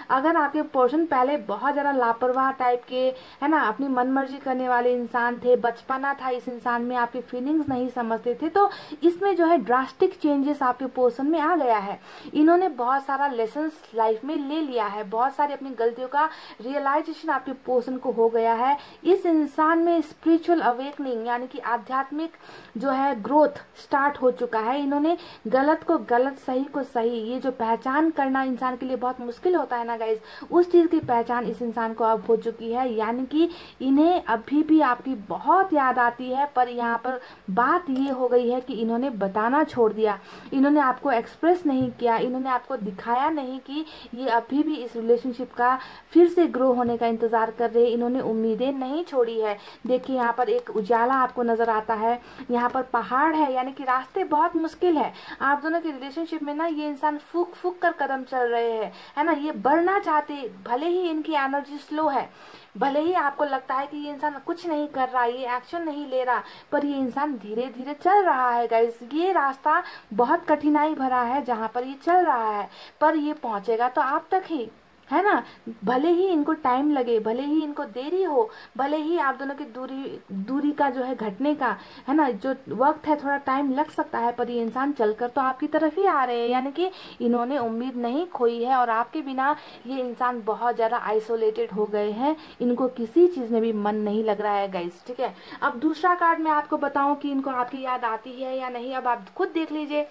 अगर आपके पोर्शन पहले बहुत ज्यादा लापरवाह टाइप के, है ना, अपनी मनमर्जी करने वाले इंसान थे, बचपना था इस इंसान में, आपकी फीलिंग्स नहीं समझते थे, तो इसमें जो है ड्रास्टिक चेंजेस आपके पोर्शन में आ गया है। इन्होंने बहुत सारा लेसन्स लाइफ में ले लिया है, बहुत सारी अपनी गलतियों का रियलाइजेशन आपके पोर्शन को हो गया है। इस इंसान में स्पिरिचुअल अवेकनिंग यानी कि आध्यात्मिक जो है ग्रोथ स्टार्ट हो चुका है। इन्होंने गलत को गलत, सही को सही, ये जो पहचान करना इंसान के लिए बहुत मुश्किल होता है ना गाइज, उस चीज की पहचान इस इंसान को अब हो चुकी है। यानी कि इन्हें अभी भी आपकी बहुत याद आती है, पर यहाँ पर बात ये हो गई है कि इन्होंने बताना छोड़ दिया, इन्होंने आपको एक्सप्रेस नहीं किया, इन्होंने आपको दिखाया नहीं कि ये अभी भी इस रिलेशनशिप का फिर से ग्रो होने का इंतजार कर रहे हैं। इन्होंने उम्मीदें नहीं छोड़ी है। देखिए यहाँ पर एक उजाला आपको नजर आता है, यहाँ पर पहाड़ है, यानी कि रास्ते बहुत मुश्किल है। आप दोनों के रिलेशनशिप में ना ये इंसान फूक फूक कर कदम चल रहे हैं, है ना, ये बढ़ना चाहते, भले ही इनकी एनर्जी स्लो है, भले ही आपको लगता है कि ये इंसान कुछ नहीं कर रहा, ये एक्शन नहीं ले रहा, पर ये इंसान धीरे धीरे चल रहा है गाइस। ये रास्ता बहुत कठिनाई भरा है जहां पर ये चल रहा है, पर ये पहुंचेगा तो आप तक ही, है ना। भले ही इनको टाइम लगे, भले ही इनको देरी हो, भले ही आप दोनों की दूरी दूरी का जो है घटने का, है ना, जो वक्त है थोड़ा टाइम लग सकता है, पर ये इंसान चलकर तो आपकी तरफ ही आ रहे हैं। यानी कि इन्होंने उम्मीद नहीं खोई है और आपके बिना ये इंसान बहुत ज्यादा आइसोलेटेड हो गए हैं। इनको किसी चीज में भी मन नहीं लग रहा है गाइस, ठीक है। अब दूसरा कार्ड मैं आपको बताऊं कि इनको आपकी याद आती है या नहीं, अब आप खुद देख लीजिए।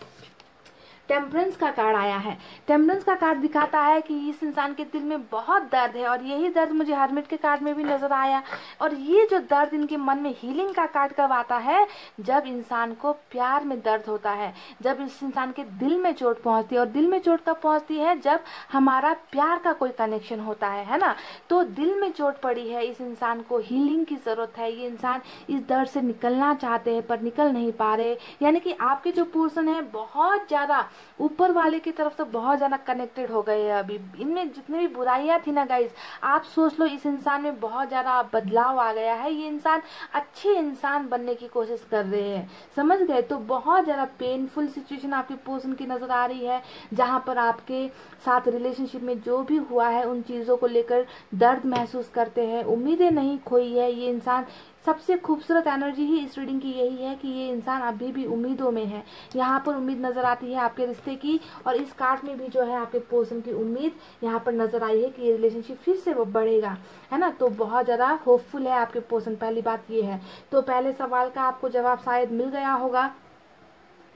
टेम्परेंस का कार्ड आया है। टेम्परेंस का कार्ड दिखाता है कि इस इंसान के दिल में बहुत दर्द है और यही दर्द मुझे हर्मिट के कार्ड में भी नजर आया। और ये जो दर्द इनके मन में, हीलिंग का कार्ड कब आता है, जब इंसान को प्यार में दर्द होता है, जब इस इंसान के दिल में चोट पहुंचती है। और दिल में चोट कब पहुंचती है, जब हमारा प्यार का कोई कनेक्शन होता है ना। तो दिल में चोट पड़ी है, इस इंसान को हीलिंग की जरूरत है। ये इंसान इस दर्द से निकलना चाहते हैं पर निकल नहीं पा रहे। यानी कि आपके जो पर्सन है बहुत ज्यादा ऊपर वाले की तरफ से बहुत ज्यादा कनेक्टेड हो गए हैं। अभी इनमें जितनी भी बुराइयां थी ना गाइस, आप सोच लो इस इंसान में बहुत ज्यादा बदलाव आ गया है। ये इंसान अच्छे इंसान बनने की कोशिश कर रहे हैं, समझ गए। तो बहुत ज्यादा पेनफुल सिचुएशन आपके पर्सन की नजर आ रही है, जहां पर आपके साथ रिलेशनशिप में जो भी हुआ है उन चीजों को लेकर दर्द महसूस करते हैं। उम्मीदें नहीं खोई है ये इंसान। सबसे खूबसूरत एनर्जी ही इस रीडिंग की यही है कि ये इंसान अभी भी उम्मीदों में है। यहाँ पर उम्मीद नजर आती है आपके रिश्ते की, और इस कार्ड में भी जो है आपके पर्सन की उम्मीद यहाँ पर नजर आई है कि ये रिलेशनशिप फिर से वो बढ़ेगा, है ना। तो बहुत ज्यादा होपफुल है आपके पर्सन, पहली बात ये है। तो पहले सवाल का आपको जवाब शायद मिल गया होगा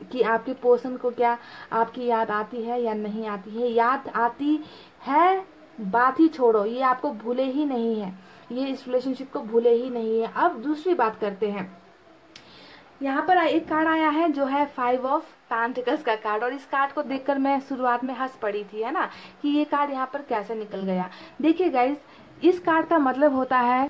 कि आपके पर्सन को क्या आपकी याद आती है या नहीं आती है। याद आती है, बात ही छोड़ो, ये आपको भूले ही नहीं है, ये इस रिलेशनशिप को भूले ही नहीं है। अब दूसरी बात करते हैं। यहाँ पर एक कार्ड आया है जो है 5 ऑफ पेंटिकल्स का कार्ड, और इस कार्ड को देखकर मैं शुरुआत में हंस पड़ी थी, है ना, कि ये कार्ड यहाँ पर कैसे निकल गया। देखिए गाइस, इस कार्ड का मतलब होता है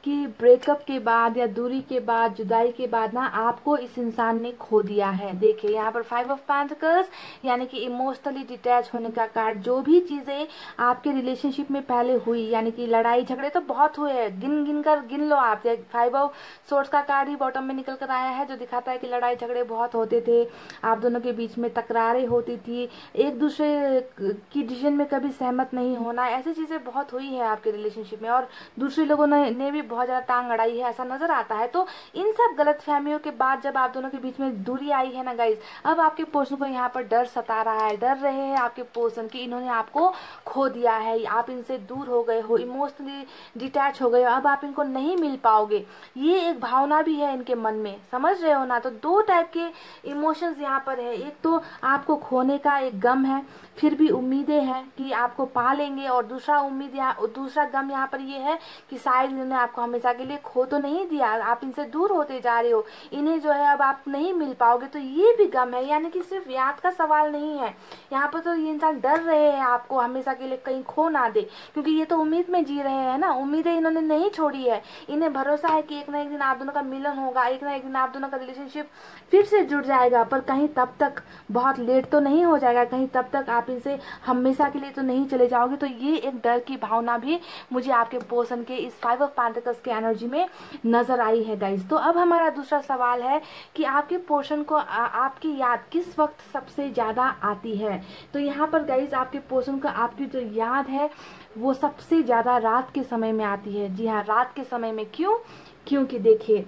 कि ब्रेकअप के बाद या दूरी के बाद, जुदाई के बाद ना, आपको इस इंसान ने खो दिया है। देखिए यहाँ पर 5 ऑफ पेंटिकल्स यानी कि इमोशनली डिटैच होने का कार्ड। जो भी चीजें आपके रिलेशनशिप में पहले हुई, यानी कि लड़ाई झगड़े तो बहुत हुए हैं, गिन लो आप। 5 ऑफ सोर्ड्स का कार्ड ही बॉटम में निकल कर आया है, जो दिखाता है कि लड़ाई झगड़े बहुत होते थे, आप दोनों के बीच में तकरारें होती थी, एक दूसरे की डिसीजन में कभी सहमत नहीं होना, ऐसी चीजें बहुत हुई है आपके रिलेशनशिप में, और दूसरे लोगों ने भी बहुत ज्यादा टांग अड़ाई है, ऐसा नजर आता है। तो इन सब गलत फहमियों के बाद जब आप दोनों के बीच में दूरी आई है ना गाइज, अब आपके पर्सन को यहाँ पर डर सता रहा है। डर रहे हैं आपके पर्सन की इन्होंने आपको खो दिया है, आप इनसे दूर हो गए हो, इमोशनली डिटैच हो गए हो, अब आप इनको नहीं मिल पाओगे। ये एक भावना भी है इनके मन में, समझ रहे हो ना। तो दो टाइप के इमोशंस यहाँ पर है, एक तो आपको खोने का एक गम है, फिर भी उम्मीदें हैं कि आपको पा लेंगे, और दूसरा गम यहाँ पर ये है कि शायद इन्होंने आपको हमेशा के लिए खो तो नहीं दिया, आप इनसे दूर होते जा रहे हो, इन्हें जो है अब आप नहीं मिल पाओगे, तो ये भी गम है। यानी कि सिर्फ याद का सवाल नहीं है यहाँ पर, तो ये इंसान डर रहे हैं आपको हमेशा के लिए कहीं खो ना दे, क्योंकि ये तो उम्मीद में जी रहे हैं ना, उम्मीदें इन्होंने नहीं छोड़ी है। इन्हें भरोसा है कि एक ना एक दिन आप दोनों का मिलन होगा, एक ना एक दिन आप दोनों का रिलेशनशिप फिर से जुड़ जाएगा, पर कहीं तब तक बहुत लेट तो नहीं हो जाएगा, कहीं तब तक आप इनसे हमेशा के लिए तो नहीं चले जाओगे। तो ये एक डर की भावना भी मुझे आपके पर्सन के इस 5 ऑफ पेंटिकल्स के एनर्जी में नजर आई है गाइस। तो अब हमारा दूसरा सवाल है कि आपके पर्सन को आपकी याद किस वक्त सबसे ज्यादा आती है। तो यहाँ पर गाइस आपके पर्सन को आपकी जो याद है वो सबसे ज्यादा रात के समय में आती है। जी हाँ, रात के समय में। क्योंकि देखिए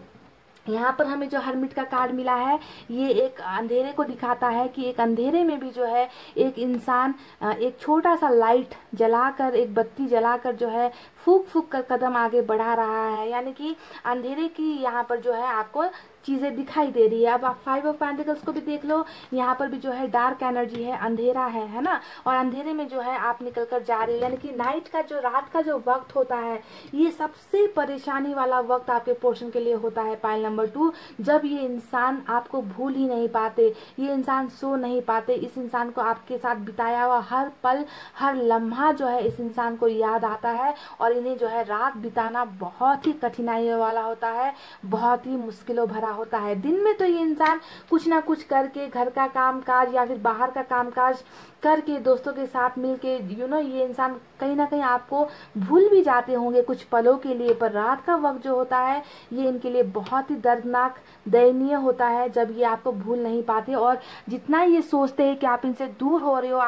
यहाँ पर हमें जो हर्मिट का कार्ड मिला है, ये एक अंधेरे को दिखाता है कि एक अंधेरे में भी जो है एक इंसान एक छोटा सा लाइट जलाकर, एक बत्ती जलाकर जो है फूक फूक कर कदम आगे बढ़ा रहा है। यानी कि अंधेरे की यहाँ पर जो है आपको चीजें दिखाई दे रही है। अब आप 5 ऑफ पेंटिकल्स को भी देख लो, यहाँ पर भी जो है डार्क एनर्जी है, अंधेरा है ना, और अंधेरे में जो है आप निकल कर जा रहे हो। यानी कि नाइट का जो, रात का जो वक्त होता है, ये सबसे परेशानी वाला वक्त आपके पोर्शन के लिए होता है। पाइल नंबर 2, जब ये इंसान आपको भूल ही नहीं पाते, ये इंसान सो नहीं पाते, इस इंसान को आपके साथ बिताया हुआ हर पल, हर लम्हा जो है इस इंसान को याद आता है, और और इन्हें जो है रात बिताना बहुत ही कठिनाइयों वाला होता है, बहुत ही मुश्किलों भरा होता है। दिन में तो ये इंसान कुछ ना कुछ करके घर का काम काज या फिर बाहर का काम काज करके दोस्तों के साथ मिलके ये इंसान कहीं ना कहीं आपको भूल भी जाते होंगे कुछ पलों के लिए, पर रात का वक्त जो होता है ये इनके लिए बहुत ही दर्दनाक दयनीय होता है जब ये आपको भूल नहीं पाते। और जितना ये सोचते हैं कि आप इनसे दूर हो रहे हो,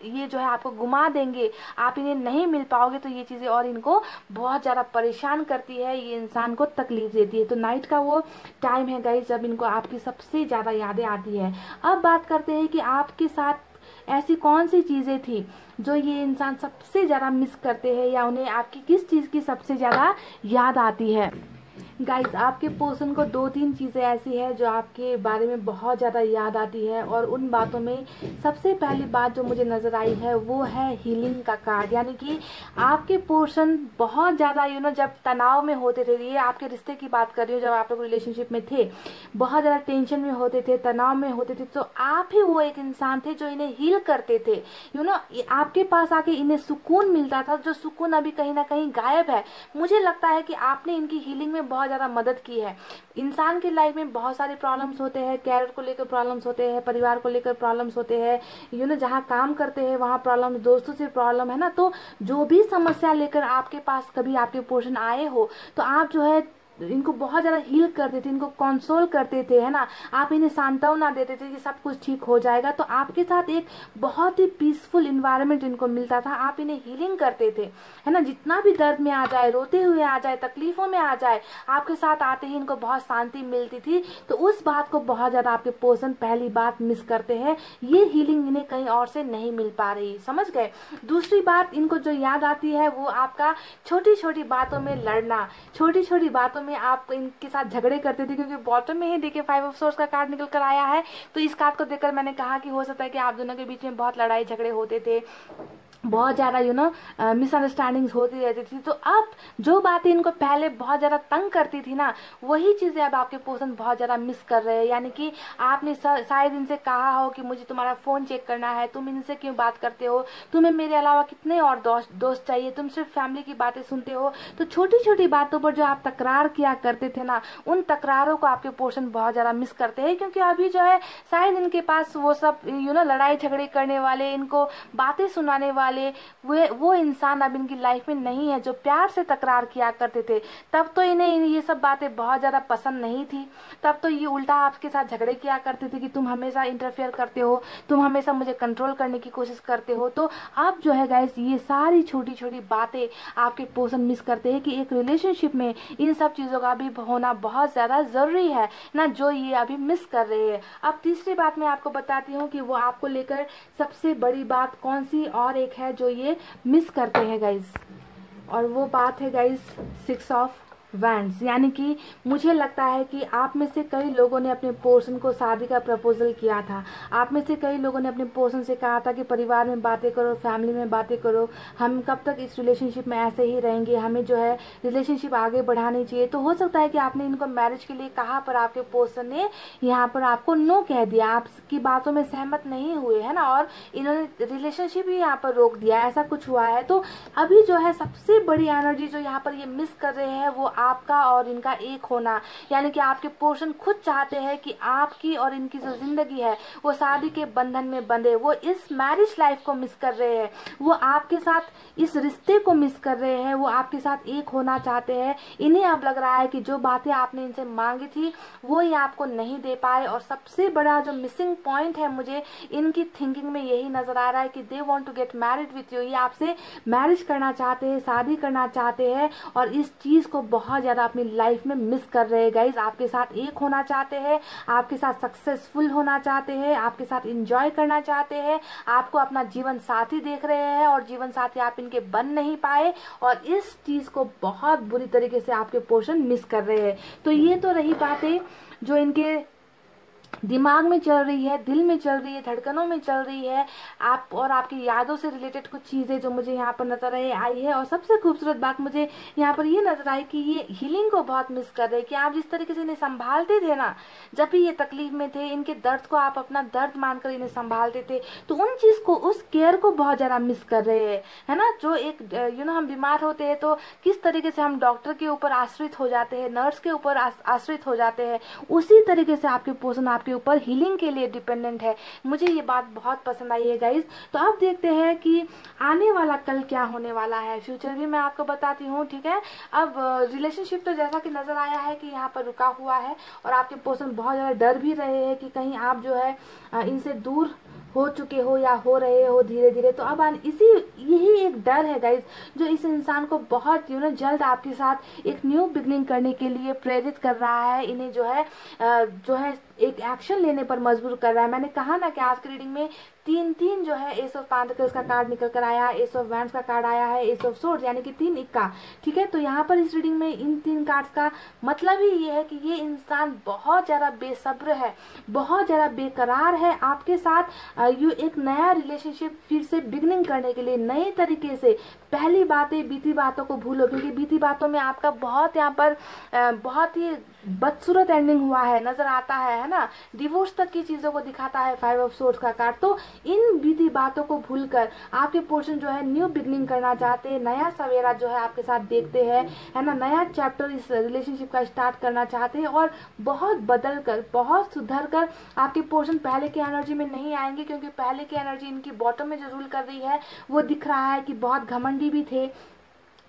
ये जो है आपको गुमा देंगे, आप इन्हें नहीं मिल पाओगे, तो ये चीज़ें और इनको बहुत ज़्यादा परेशान करती है, ये इंसान को तकलीफ देती है। तो नाइट का वो टाइम है गाइस जब इनको आपकी सबसे ज़्यादा यादें आती है। अब बात करते हैं कि आपके साथ ऐसी कौन सी चीज़ें थी जो ये इंसान सबसे ज़्यादा मिस करते हैं, या उन्हें आपकी किस चीज़ की सबसे ज़्यादा याद आती है। गाइस, आपके पर्सन को 2-3 चीज़ें ऐसी है जो आपके बारे में बहुत ज़्यादा याद आती है, और उन बातों में सबसे पहली बात जो मुझे नज़र आई है वो है हीलिंग का कार्ड। यानी कि आपके पर्सन बहुत ज़्यादा जब तनाव में होते थे, ये आपके रिश्ते की बात कर रही हूँ, जब आप लोग रिलेशनशिप में थे, बहुत ज़्यादा टेंशन में होते थे, तनाव में होते थे, तो आप ही वो एक इंसान थे जो इन्हें हील करते थे। आपके पास आके इन्हें सुकून मिलता था, जो सुकून अभी कहीं ना कहीं गायब है। मुझे लगता है कि आपने इनकी हीलिंग में बहुत ज़्यादा मदद की है। इंसान की लाइफ में बहुत सारे प्रॉब्लम्स होते हैं, कैरियर को लेकर प्रॉब्लम्स होते हैं, परिवार को लेकर प्रॉब्लम्स होते हैं, जहाँ काम करते हैं वहाँ प्रॉब्लम, दोस्तों से प्रॉब्लम है ना। तो जो भी समस्या लेकर आपके पास कभी आपके पर्सन आए हो, तो आप जो है इनको बहुत ज़्यादा हील करते थे, इनको कंसोल करते थे, है ना। आप इन्हें सांत्वना देते थे कि सब कुछ ठीक हो जाएगा। तो आपके साथ एक बहुत ही पीसफुल इन्वायरमेंट इनको मिलता था, आप इन्हें हीलिंग करते थे, है ना। जितना भी दर्द में आ जाए, रोते हुए आ जाए, तकलीफों में आ जाए, आपके साथ आते ही इनको बहुत शांति मिलती थी। तो उस बात को बहुत ज़्यादा आपके पर्सन पहली बात मिस करते हैं, ये हीलिंग इन्हें कहीं और से नहीं मिल पा रही, समझ गए। दूसरी बात इनको जो याद आती है वो आपका छोटी छोटी बातों में लड़ना, छोटी छोटी बातों में आप इनके साथ झगड़े करते थे, क्योंकि बॉटम में ही देखिए 5 ऑफ सोर्स का कार्ड निकल कर आया है। तो इस कार्ड को देखकर मैंने कहा कि हो सकता है कि आप दोनों के बीच में बहुत लड़ाई झगड़े होते थे, बहुत ज़्यादा मिसअंडरस्टैंडिंग्स होती रहती थी। तो अब जो बातें इनको पहले बहुत ज़्यादा तंग करती थी ना, वही चीज़ें अब आपके पर्सन बहुत ज़्यादा मिस कर रहे हैं। यानी कि आपने शायद इनसे कहा हो कि मुझे तुम्हारा फ़ोन चेक करना है, तुम इनसे क्यों बात करते हो, तुम्हें मेरे अलावा कितने और दोस्त चाहिए, तुम सिर्फ फैमिली की बातें सुनते हो। तो छोटी छोटी बातों पर जो आप तकरार किया करते थे ना, उन तकरारों को आपके पर्सन बहुत ज़्यादा मिस करते हैं, क्योंकि अभी जो है शायद इनके पास वो सब लड़ाई झगड़े करने वाले, इनको बातें सुनाने वाले वो इंसान अब इनकी लाइफ में नहीं है, जो प्यार से तकरार किया करते थे। तब तो इन्हें ये सब बातें बहुत ज्यादा पसंद नहीं थी, तब तो ये उल्टा आपके साथ झगड़े किया करते थे कि तुम हमेशा इंटरफेयर करते हो, तुम हमेशा मुझे कंट्रोल करने की कोशिश करते हो। तो अब जो है गाइस, ये सारी छोटी छोटी बातें आपके पर्सन मिस करते हैं कि एक रिलेशनशिप में इन सब चीजों का भी होना बहुत ज्यादा जरूरी है ना, जो ये अभी मिस कर रहे हैं। अब तीसरी बात मैं आपको बताती हूँ कि वो आपको लेकर सबसे बड़ी बात कौन सी और एक है जो ये मिस करते हैं गाइस, और वो बात है गाइस 6 ऑफ वैंड्स। यानी कि मुझे लगता है कि आप में से कई लोगों ने अपने पर्सन को शादी का प्रपोजल किया था, आप में से कई लोगों ने अपने पर्सन से कहा था कि परिवार में बातें करो, फैमिली में बातें करो, हम कब तक इस रिलेशनशिप में ऐसे ही रहेंगे, हमें जो है रिलेशनशिप आगे बढ़ानी चाहिए। तो हो सकता है कि आपने इनको मैरिज के लिए कहा, पर आपके पर्सन ने यहाँ पर आपको नो कह दिया, आपकी बातों में सहमत नहीं हुए, है ना, और इन्होंने रिलेशनशिप ही यहाँ पर रोक दिया, ऐसा कुछ हुआ है। तो अभी जो है सबसे बड़ी एनर्जी जो यहाँ पर ये मिस कर रहे हैं वो आपका और इनका एक होना। यानी कि आपके पर्सन खुद चाहते हैं कि आपकी और इनकी जो जिंदगी है वो शादी के बंधन में बंधे, वो इस मैरिज लाइफ को मिस कर रहे हैं, वो आपके साथ इस रिश्ते को मिस कर रहे हैं, वो आपके साथ एक होना चाहते हैं। इन्हें अब लग रहा है कि जो बातें आपने इनसे मांगी थी वो ये आपको नहीं दे पाए, और सबसे बड़ा जो मिसिंग पॉइंट है मुझे इनकी थिंकिंग में यही नजर आ रहा है कि they want to get married with you. ये आपसे मैरिज करना चाहते हैं, शादी करना चाहते हैं, और इस चीज को बहुत ज्यादा अपनी लाइफ में मिस कर रहे हैं गाइज। आपके साथ एक होना चाहते हैं, आपके साथ सक्सेसफुल होना चाहते हैं, आपके साथ एंजॉय करना चाहते हैं, आपको अपना जीवन साथी देख रहे हैं, और जीवन साथी आप इनके बन नहीं पाए, और इस चीज को बहुत बुरी तरीके से आपके पर्सन मिस कर रहे हैं। तो ये तो रही बातें जो इनके दिमाग में चल रही है, दिल में चल रही है, धड़कनों में चल रही है आप, और आपकी यादों से रिलेटेड कुछ चीज़ें जो मुझे यहाँ पर नजर आई है। और सबसे खूबसूरत बात मुझे यहाँ पर ये नजर आई कि ये हीलिंग को बहुत मिस कर रहे हैं, कि आप जिस तरीके से इन्हें संभालते थे ना, जब भी ये तकलीफ में थे, इनके दर्द को आप अपना दर्द मानकर इन्हें संभालते थे, तो उन चीज़ को, उस केयर को बहुत ज़्यादा मिस कर रहे हैं, है ना। जो एक हम बीमार होते हैं तो किस तरीके से हम डॉक्टर के ऊपर आश्रित हो जाते हैं, नर्स के ऊपर आश्रित हो जाते हैं, उसी तरीके से आपके पोषण आपके ऊपर हीलिंग के लिए डिपेंडेंट है। मुझे ये बात बहुत पसंद आई है गाइज। तो अब देखते हैं कि आने वाला कल क्या होने वाला है, फ्यूचर भी मैं आपको बताती हूँ, ठीक है। अब रिलेशनशिप तो जैसा कि नजर आया है कि यहाँ पर रुका हुआ है, और आपके पोषण बहुत ज्यादा डर भी रहे हैं कि कहीं आप जो है इनसे दूर हो चुके हो या हो रहे हो धीरे धीरे। तो अब यही एक डर है गाइज, जो इस इंसान को बहुत जल्द आपके साथ एक न्यू बिगनिंग करने के लिए प्रेरित कर रहा है, इन्हें जो है एक एक्शन लेने पर मजबूर कर रहा है। मैंने कहा ना कि आज की रीडिंग में तीन जो है एस ऑफ पेंटिकल्स का कार्ड निकल कर आया, एस ऑफ वैंड्स का कार्ड आया है, एस ऑफ सोर्ड्स, यानी कि 3 इक्का, ठीक है। तो यहाँ पर इस रीडिंग में इन 3 कार्ड्स का मतलब ही ये है कि ये इंसान बहुत ज्यादा बेसब्र है, बहुत ज्यादा बेकरार है आपके साथ यू एक नया रिलेशनशिप फिर से बिगनिंग करने के लिए, नए तरीके से। पहली बातें, बीती बातों को भूलो, क्योंकि बीती बातों में आपका बहुत यहाँ पर बहुत ही बदसूरत एंडिंग हुआ है, नजर आता है ना, डिवोर्स तक की चीजों को दिखाता है 5 ऑफ सोर्ड्स का कार्ड। तो इन बीती बातों को भूलकर आपके पोर्शन जो है न्यू बिगनिंग करना चाहते हैं, नया सवेरा जो है आपके साथ देखते हैं, है ना, नया चैप्टर इस रिलेशनशिप का स्टार्ट करना चाहते हैं, और बहुत बदल कर, बहुत सुधर कर आपके पोर्शन पहले की एनर्जी में नहीं आएंगे, क्योंकि पहले की एनर्जी इनकी बॉटम में जो रूल कर रही है वो दिख रहा है कि बहुत घमंडी भी थे,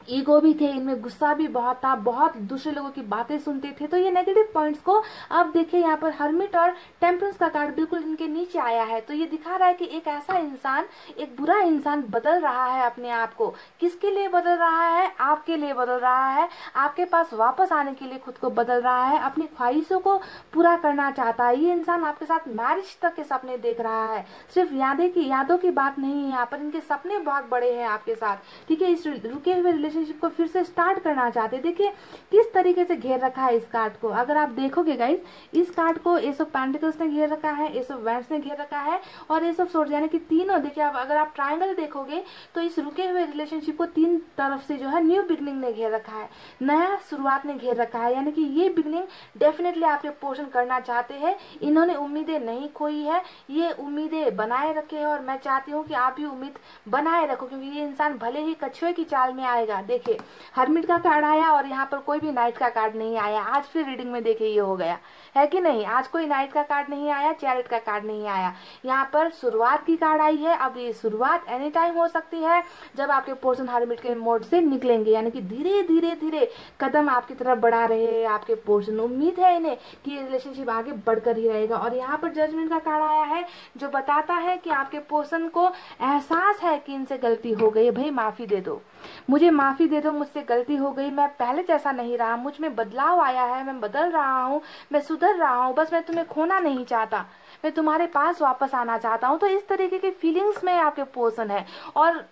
ईगो भी थे, इनमें गुस्सा भी बहुत था, बहुत दूसरे लोगों की बातें सुनते थे। तो ये नेगेटिव पॉइंट्स को अब देखिए, यहाँ पर हर्मिट और टेम्परेंस का कार्ड बिल्कुल इनके नीचे आया है। तो ये दिखा रहा है कि एक ऐसा इंसान, एक बुरा इंसान बदल रहा है अपने आप को। किसके लिए बदल रहा है? आपके लिए बदल रहा है, आपके पास वापस आने के लिए खुद को बदल रहा है, अपनी ख्वाहिशों को पूरा करना चाहता है। ये इंसान आपके साथ मैरिज तक के सपने देख रहा है, सिर्फ यादों की बात नहीं है, यहाँ पर इनके सपने बहुत बड़े हैं आपके साथ, ठीक है। इस रुके हुए रिलेशनशिप को फिर से स्टार्ट करना चाहते हैं। देखिए किस तरीके से घेर रखा है इस कार्ड को। अगर आप देखोगे गाइस, इस कार्ड को एस ऑफ पेंटिकल्स ने घेर रखा है, एस ऑफ वैंड्स ने घेर रखा है, और एस ऑफ सोर्ड्स, यानी कि तीनों। देखिए अगर आप ट्रायंगल देखोगे तो इस रुके हुए रिलेशनशिप को 3 तरफ से जो है न्यू बिगनिंग ने घेर रखा है, नया शुरुआत ने घेर रखा है, यानी कि ये बिगनिंग डेफिनेटली आपके पोषण करना चाहते हैं। इन्होंने उम्मीदें नहीं खोई है, ये उम्मीदें बनाए रखे हैं, और मैं चाहती हूँ कि आप भी उम्मीद बनाए रखो, क्योंकि ये इंसान भले ही कछुए की चाल में आएगा। देखिए हर्मिट का कार्ड आया, और यहाँ पर कोई भी नाइट का कार्ड नहीं आया। आज फिर रीडिंग में देखिए ये हो गया है कि नहीं, आज कोई नाइट का कार्ड नहीं आया, चैरिट का कार्ड नहीं आया, यहाँ पर शुरुआत की कार्ड आई है। अब ये शुरुआत एनी टाइम हो सकती है जब आपके पोर्शन हर्मिट के मोड से निकलेंगे, यानी कि धीरे धीरे धीरे कदम आपकी तरफ बढ़ा रहे हैं आपके पोर्शन। उम्मीद है इन्हें कि ये रिलेशनशिप आगे बढ़कर ही रहेगा। और यहाँ पर जजमेंट का कार्ड आया है, जो बताता है कि आपके पोर्शन को एहसास है कि इनसे गलती हो गई, भाई माफी दे दो, मुझे माफी दे दो, मुझसे गलती हो गई, मैं पहले जैसा नहीं रहा, मुझ में बदलाव आया है, मैं बदल रहा हूँ, मैं सुधर रहा हूँ, बस मैं तुम्हें खोना नहीं चाहता, मैं तुम्हारे पास वापस आना चाहता हूँ। तो इस तरीके की फीलिंग्स में आपके पोर्शन है। और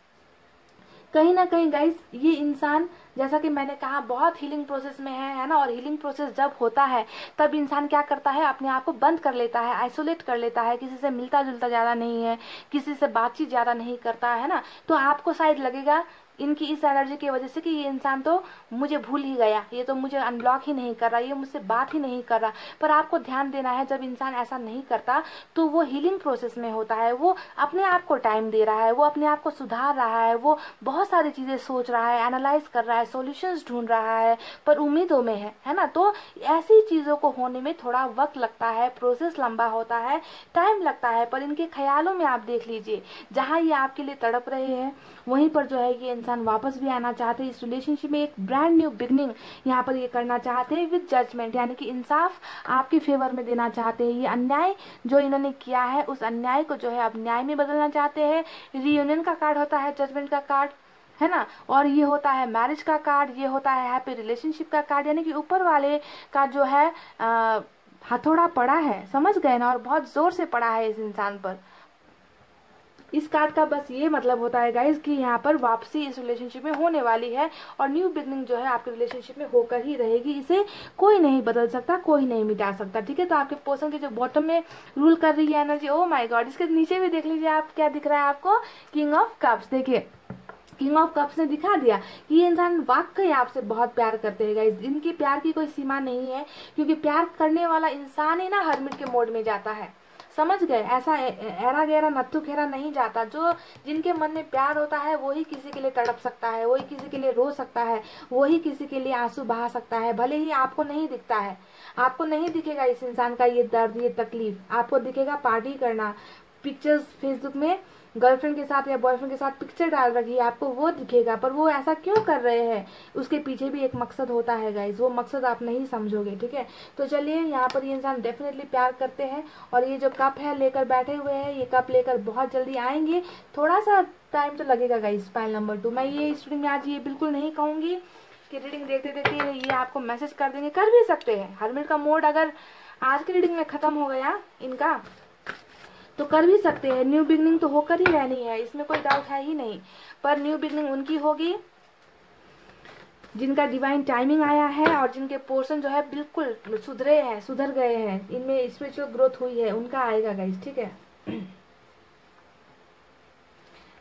कहीं ना कहीं गाइस, ये इंसान जैसा कि मैंने कहा बहुत हीलिंग प्रोसेस में है ना। और हीलिंग प्रोसेस जब होता है तब इंसान क्या करता है, अपने आप को बंद कर लेता है, आइसोलेट कर लेता है, किसी से मिलता जुलता ज्यादा नहीं है, किसी से बातचीत ज्यादा नहीं करता है ना। तो आपको शायद लगेगा इनकी इस एनर्जी की वजह से कि ये इंसान तो मुझे भूल ही गया, ये तो मुझे अनब्लॉक ही नहीं कर रहा, ये मुझसे बात ही नहीं कर रहा। पर आपको ध्यान देना है, जब इंसान ऐसा नहीं करता तो वो हीलिंग प्रोसेस में होता है, वो अपने आप को टाइम दे रहा है, वो अपने आप को सुधार रहा है, वो बहुत सारी चीजें सोच रहा है, एनालाइज कर रहा है, सॉल्यूशंस ढूंढ रहा है, पर उम्मीदों में है ना। तो ऐसी चीजों को होने में थोड़ा वक्त लगता है, प्रोसेस लंबा होता है, टाइम लगता है। पर इनके ख्यालों में आप देख लीजिए, जहां ये आपके लिए तड़प रहे हैं वहीं पर जो है ये इंसान वापस भी आना चाहते हैं। इस रिलेशनशिप में एक ब्रांड न्यू बिगनिंग यहाँ पर ये करना चाहते हैं विद जजमेंट, यानी कि इंसाफ आपके फेवर में देना चाहते हैं। ये अन्याय जो इन्होंने किया है उस अन्याय को जो है अब न्याय में बदलना चाहते हैं। रियूनियन का कार्ड होता है, जजमेंट का कार्ड है ना, और ये होता है मैरिज का कार्ड, ये होता है हैप्पी रिलेशनशिप का कार्ड, यानी कि ऊपर वाले का जो है हथौड़ा पड़ा है, समझ गए ना, और बहुत जोर से पड़ा है इस इंसान पर। इस कार्ड का बस ये मतलब होता है गाइज कि यहाँ पर वापसी इस रिलेशनशिप में होने वाली है और न्यू बिगनिंग जो है आपके रिलेशनशिप में होकर ही रहेगी। इसे कोई नहीं बदल सकता, कोई नहीं मिटा सकता, ठीक है। तो आपके पर्सन के जो बॉटम में रूल कर रही है एनर्जी, ओ माय गॉड, इसके नीचे भी देख लीजिए आप, क्या दिख रहा है आपको, किंग ऑफ कप्स। देखिए किंग ऑफ कप्स ने दिखा दिया कि ये इंसान वाकई आपसे बहुत प्यार करते हैं गाइस। इनकी प्यार की कोई सीमा नहीं है, क्योंकि प्यार करने वाला इंसान ही ना हरमिट के मोड में जाता है, समझ गए। ऐसा एरा गहरा नत्थु खेरा नहीं जाता। जो जिनके मन में प्यार होता है वही किसी के लिए तड़प सकता है, वही किसी के लिए रो सकता है, वही किसी के लिए आंसू बहा सकता है। भले ही आपको नहीं दिखता है, आपको नहीं दिखेगा इस इंसान का ये दर्द, ये तकलीफ, आपको दिखेगा पार्टी करना, पिक्चर्स फेसबुक में गर्लफ्रेंड के साथ या बॉयफ्रेंड के साथ पिक्चर डाल रखी है, आपको वो दिखेगा। पर वो ऐसा क्यों कर रहे हैं, उसके पीछे भी एक मकसद होता है गाइज, वो मकसद आप नहीं समझोगे, ठीक है। तो चलिए, यहाँ पर ये इंसान डेफिनेटली प्यार करते हैं और ये जो कप है लेकर बैठे हुए हैं, ये कप लेकर बहुत जल्दी आएंगे। थोड़ा सा टाइम तो लगेगा गाइज। पाइल नंबर 2, मैं ये इस रीडिंग में आज ये बिल्कुल नहीं कहूंगी कि रीडिंग देखते देखते ये आपको मैसेज कर देंगे, कर भी सकते हैं। हरमिट का मोड अगर आज की रीडिंग में खत्म हो गया इनका तो कर भी सकते हैं। न्यू बिगनिंग तो होकर ही रहनी है, इसमें कोई डाउट है ही नहीं। पर न्यू बिगनिंग उनकी होगी जिनका डिवाइन टाइमिंग आया है और जिनके पोर्शन जो है बिल्कुल सुधरे हैं, सुधर गए हैं, इनमें स्पिरिचुअल ग्रोथ हुई है, उनका आएगा गाइस, ठीक है।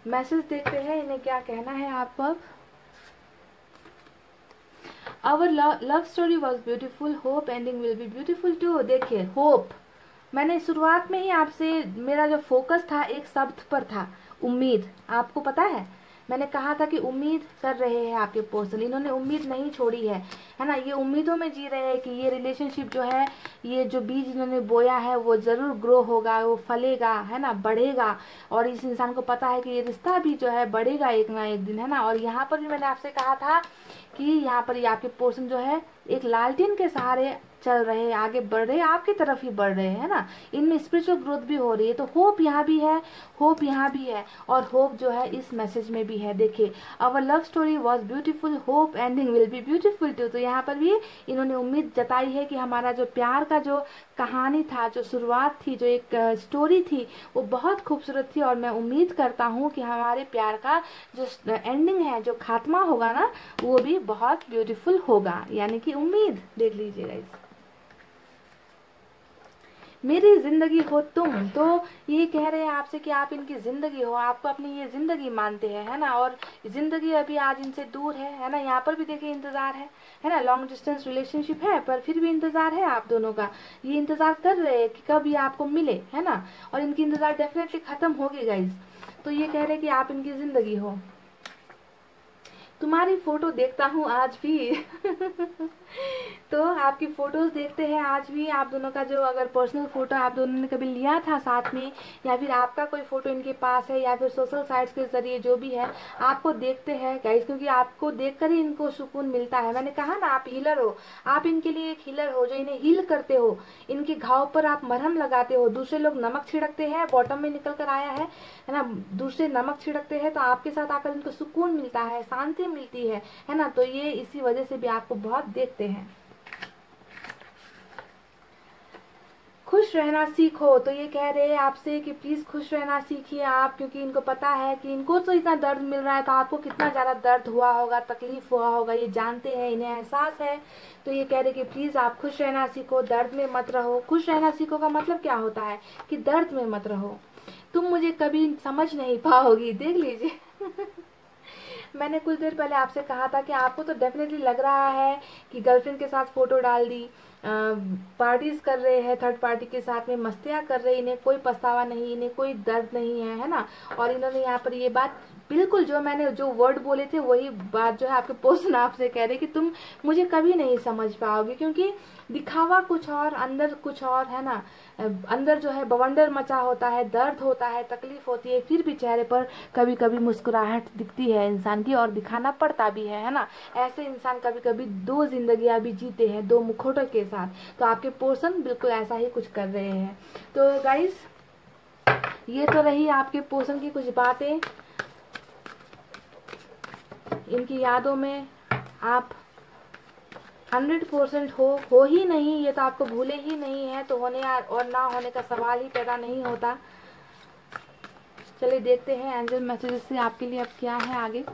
मैसेज देखते हैं इन्हें क्या कहना है आपको अब। Our love story was beautiful, hope ending will be beautiful too। देखिए होप, मैंने शुरुआत में ही आपसे, मेरा जो फोकस था एक शब्द पर था, उम्मीद। आपको पता है मैंने कहा था कि उम्मीद कर रहे हैं आपके पर्सन, इन्होंने उम्मीद नहीं छोड़ी है ना। ये उम्मीदों में जी रहे हैं कि ये रिलेशनशिप जो है, ये जो बीज इन्होंने बोया है वो जरूर ग्रो होगा, वो फलेगा, है ना, बढ़ेगा। और इस इंसान को पता है कि ये रिश्ता भी जो है बढ़ेगा एक ना एक दिन, है ना। और यहाँ पर भी मैंने आपसे कहा था कि यहाँ पर ये आपके पर्सन जो है एक लालटेन के सहारे चल रहे हैं, आगे बढ़ रहे हैं, आपकी तरफ ही बढ़ रहे हैं ना। इनमें स्पिरिचुअल ग्रोथ भी हो रही है। तो होप यहाँ भी है, होप यहाँ भी है, और होप जो है इस मैसेज में भी है। देखिए, our love story was beautiful, hope ending will be beautiful too. तो यहाँ पर भी इन्होंने उम्मीद जताई है कि हमारा जो प्यार का जो कहानी था, जो शुरुआत थी, जो एक स्टोरी थी, वो बहुत खूबसूरत थी। और मैं उम्मीद करता हूँ कि हमारे प्यार का जो एंडिंग है, जो खात्मा होगा ना, वो भी बहुत ब्यूटीफुल होगा। यानी कि उम्मीद देख लीजिएगा इस मेरी जिंदगी हो तुम। तो ये कह रहे हैं आपसे कि आप इनकी जिंदगी हो, आपको अपनी ये जिंदगी मानते हैं, है ना। और जिंदगी अभी आज इनसे दूर है ना। यहाँ पर भी देखिए इंतजार है ना। लॉन्ग डिस्टेंस रिलेशनशिप है पर फिर भी इंतजार है आप दोनों का। ये इंतजार कर रहे हैं कि कब ये आपको मिले, है ना। और इनकी इंतजार डेफिनेटली खत्म होगी गाइज। तो ये कह रहे हैं कि आप इनकी जिंदगी हो। तुम्हारी फोटो देखता हूँ आज भी तो आपकी फोटोज देखते हैं आज भी। आप दोनों का जो अगर पर्सनल फोटो आप दोनों ने कभी लिया था साथ में, या फिर आपका कोई फोटो इनके पास है, या फिर सोशल साइट्स के जरिए जो भी है, आपको देखते हैं गाइस, क्योंकि आपको देखकर ही इनको सुकून मिलता है। मैंने कहा ना, आप हीलर हो, आप इनके लिए एक हीलर हो, जो इन्हें हील करते हो। इनके घाव पर आप मरहम लगाते हो। दूसरे लोग नमक छिड़कते हैं, बॉटम में निकल कर आया है ना, दूसरे नमक छिड़कते हैं, तो आपके साथ आकर इनको सुकून मिलता है, शांति मिलती है ना। तो ये इसी वजह से भी आपको बहुत देखते हैं। खुश रहना सीखो। तो ये कह रहे हैं आपसे कि प्लीज खुश रहना सीखिए आप, क्योंकि इनको पता है कि इनको तो इतना दर्द मिल रहा है, तो आपको कितना ज्यादा दर्द हुआ होगा, तकलीफ हुआ होगा, ये जानते हैं, इन्हें एहसास है। तो ये कह रहे कि प्लीज आप खुश रहना सीखो, दर्द में मत रहो। खुश रहना सीखो का मतलब क्या होता है कि दर्द में मत रहो। तुम मुझे कभी समझ नहीं पाओगी, देख लीजिए मैंने कुछ देर पहले आपसे कहा था कि आपको तो डेफिनेटली लग रहा है कि गर्लफ्रेंड के साथ फोटो डाल दी, पार्टीज कर रहे हैं, थर्ड पार्टी के साथ में मस्तियां कर रहे हैं, इन्हें कोई पछतावा नहीं, इन्हें कोई दर्द नहीं है ना। और इन्होंने यहाँ पर ये बात बिल्कुल, जो मैंने जो वर्ड बोले थे वही बात जो है आपके पर्सन आपसे कह रहे कि तुम मुझे कभी नहीं समझ पाओगे, क्योंकि दिखावा कुछ और, अंदर कुछ और, है ना। अंदर जो है बवंडर मचा होता है, दर्द होता है, तकलीफ होती है, फिर भी चेहरे पर कभी कभी मुस्कुराहट दिखती है इंसान की, और दिखाना पड़ता भी है ना। ऐसे इंसान कभी कभी दो जिंदगियां भी जीते हैं, दो मुखौटों के साथ। तो आपके पर्सन बिल्कुल ऐसा ही कुछ कर रहे हैं। तो गाइस, ये तो रही आपके पर्सन की कुछ बातें। इनकी यादों में आप 100% हो ही नहीं, ये तो आपको भूले ही नहीं है। तो होने और ना होने का सवाल ही पैदा नहीं होता। चलिए देखते हैं एंजल मैसेजेस से आपके लिए अब क्या है आगे।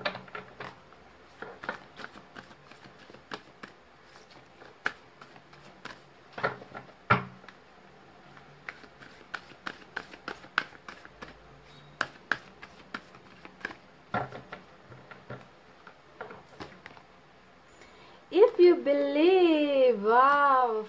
इफ यू बिलीव, वाव।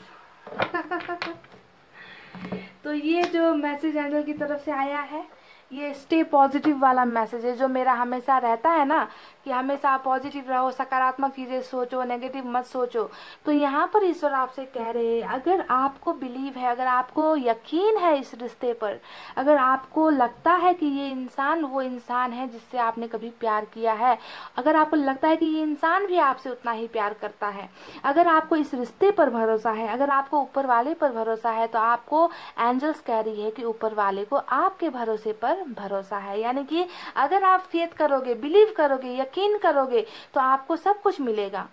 तो ये जो मैसेज एंजल की तरफ से आया है, ये स्टे पॉजिटिव वाला मैसेज है, जो मेरा हमेशा रहता है ना कि हमेशा आप पॉजिटिव रहो, सकारात्मक चीजें सोचो, नेगेटिव मत सोचो। तो यहाँ पर ईश्वर आपसे कह रहे हैं, अगर आपको बिलीव है, अगर आपको यकीन है इस रिश्ते पर, अगर आपको लगता है कि ये इंसान वो इंसान है जिससे आपने कभी प्यार किया है, अगर आपको लगता है कि ये इंसान भी आपसे उतना ही प्यार करता है, अगर आपको इस रिश्ते पर भरोसा है, अगर आपको ऊपर वाले पर भरोसा है, तो आपको एंजल्स कह रही है कि ऊपर वाले को आपके भरोसे पर भरोसा है। यानी कि अगर आप फेथ करोगे, बिलीव करोगे, यकीन करोगे, तो आपको सब कुछ मिलेगा।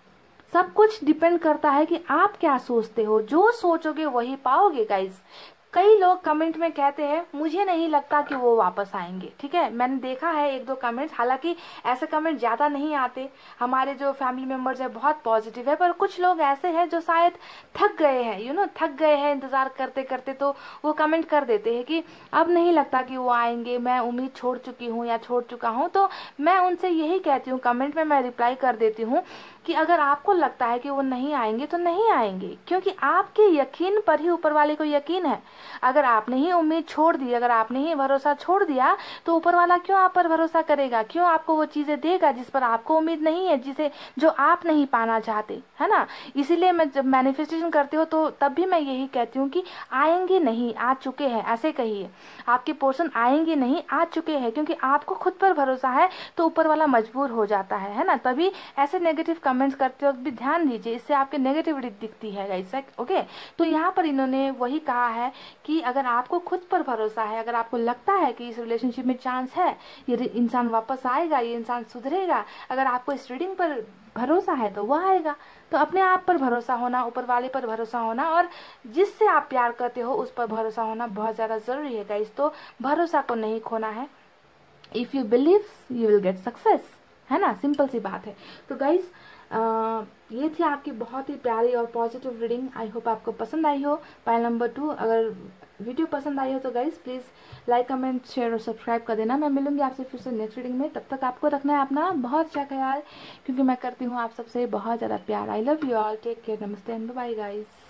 सब कुछ डिपेंड करता है कि आप क्या सोचते हो, जो सोचोगे वही पाओगे गाइस। कई लोग कमेंट में कहते हैं मुझे नहीं लगता कि वो वापस आएंगे, ठीक है, मैंने देखा है एक दो कमेंट्स, हालांकि ऐसे कमेंट ज्यादा नहीं आते, हमारे जो फैमिली मेंबर्स है बहुत पॉजिटिव है, पर कुछ लोग ऐसे हैं जो शायद थक गए हैं, थक गए हैं इंतजार करते करते, तो वो कमेंट कर देते हैं कि अब नहीं लगता कि वो आएंगे, मैं उम्मीद छोड़ चुकी हूँ या छोड़ चुका हूँ। तो मैं उनसे यही कहती हूँ, कमेंट में मैं रिप्लाई कर देती हूँ कि अगर आपको लगता है कि वो नहीं आएंगे तो नहीं आएंगे, क्योंकि आपके यकीन पर ही ऊपर वाले को यकीन है। अगर आपने ही उम्मीद छोड़ दी, अगर आपने ही भरोसा छोड़ दिया, तो ऊपर वाला क्यों आप पर भरोसा करेगा, क्यों आपको वो चीजें देगा जिस पर आपको उम्मीद नहीं है, जिसे जो आप नहीं पाना चाहते, है ना। इसीलिए मैं जब मैनिफेस्टेशन करती हूँ तो तब भी मैं यही कहती हूँ कि आएंगे नहीं, आ चुके हैं, ऐसे कहिए, आपके पोर्शन आएंगे नहीं, आ चुके हैं, क्योंकि आपको खुद पर भरोसा है तो ऊपर वाला मजबूर हो जाता है ना। तभी ऐसे नेगेटिव कमेंट्स करते वक्त भी ध्यान दीजिए, इससे आपके नेगेटिविटी दिखती है गाइस, ओके। तो यहाँ पर इन्होंने वही कहा है कि अगर आपको खुद पर भरोसा है, अगर आपको लगता है कि इस रिलेशनशिप में चांस है, ये इंसान वापस आएगा, ये इंसान सुधरेगा, अगर आपको इस रीडिंग पर भरोसा है तो वह आएगा। तो अपने आप पर भरोसा होना, ऊपर वाले पर भरोसा होना, और जिससे आप प्यार करते हो उस पर भरोसा होना बहुत ज्यादा जरूरी है गाइस। तो भरोसा को नहीं खोना है। If you believe you will get success, है ना, सिंपल सी बात है। तो गाइस ये थी आपकी बहुत ही प्यारी और पॉजिटिव रीडिंग। आई होप आपको पसंद आई हो। पाइल नंबर 2, अगर वीडियो पसंद आई हो तो guys please like, comment, share और सब्सक्राइब कर देना। मैं मिलूंगी आपसे फिर से नेक्स्ट रीडिंग में। तब तक आपको रखना है अपना बहुत अच्छा ख्याल, क्योंकि मैं करती हूँ आप सबसे बहुत ज़्यादा प्यार। I love you all, take care, नमस्ते एंड बाय गाइस।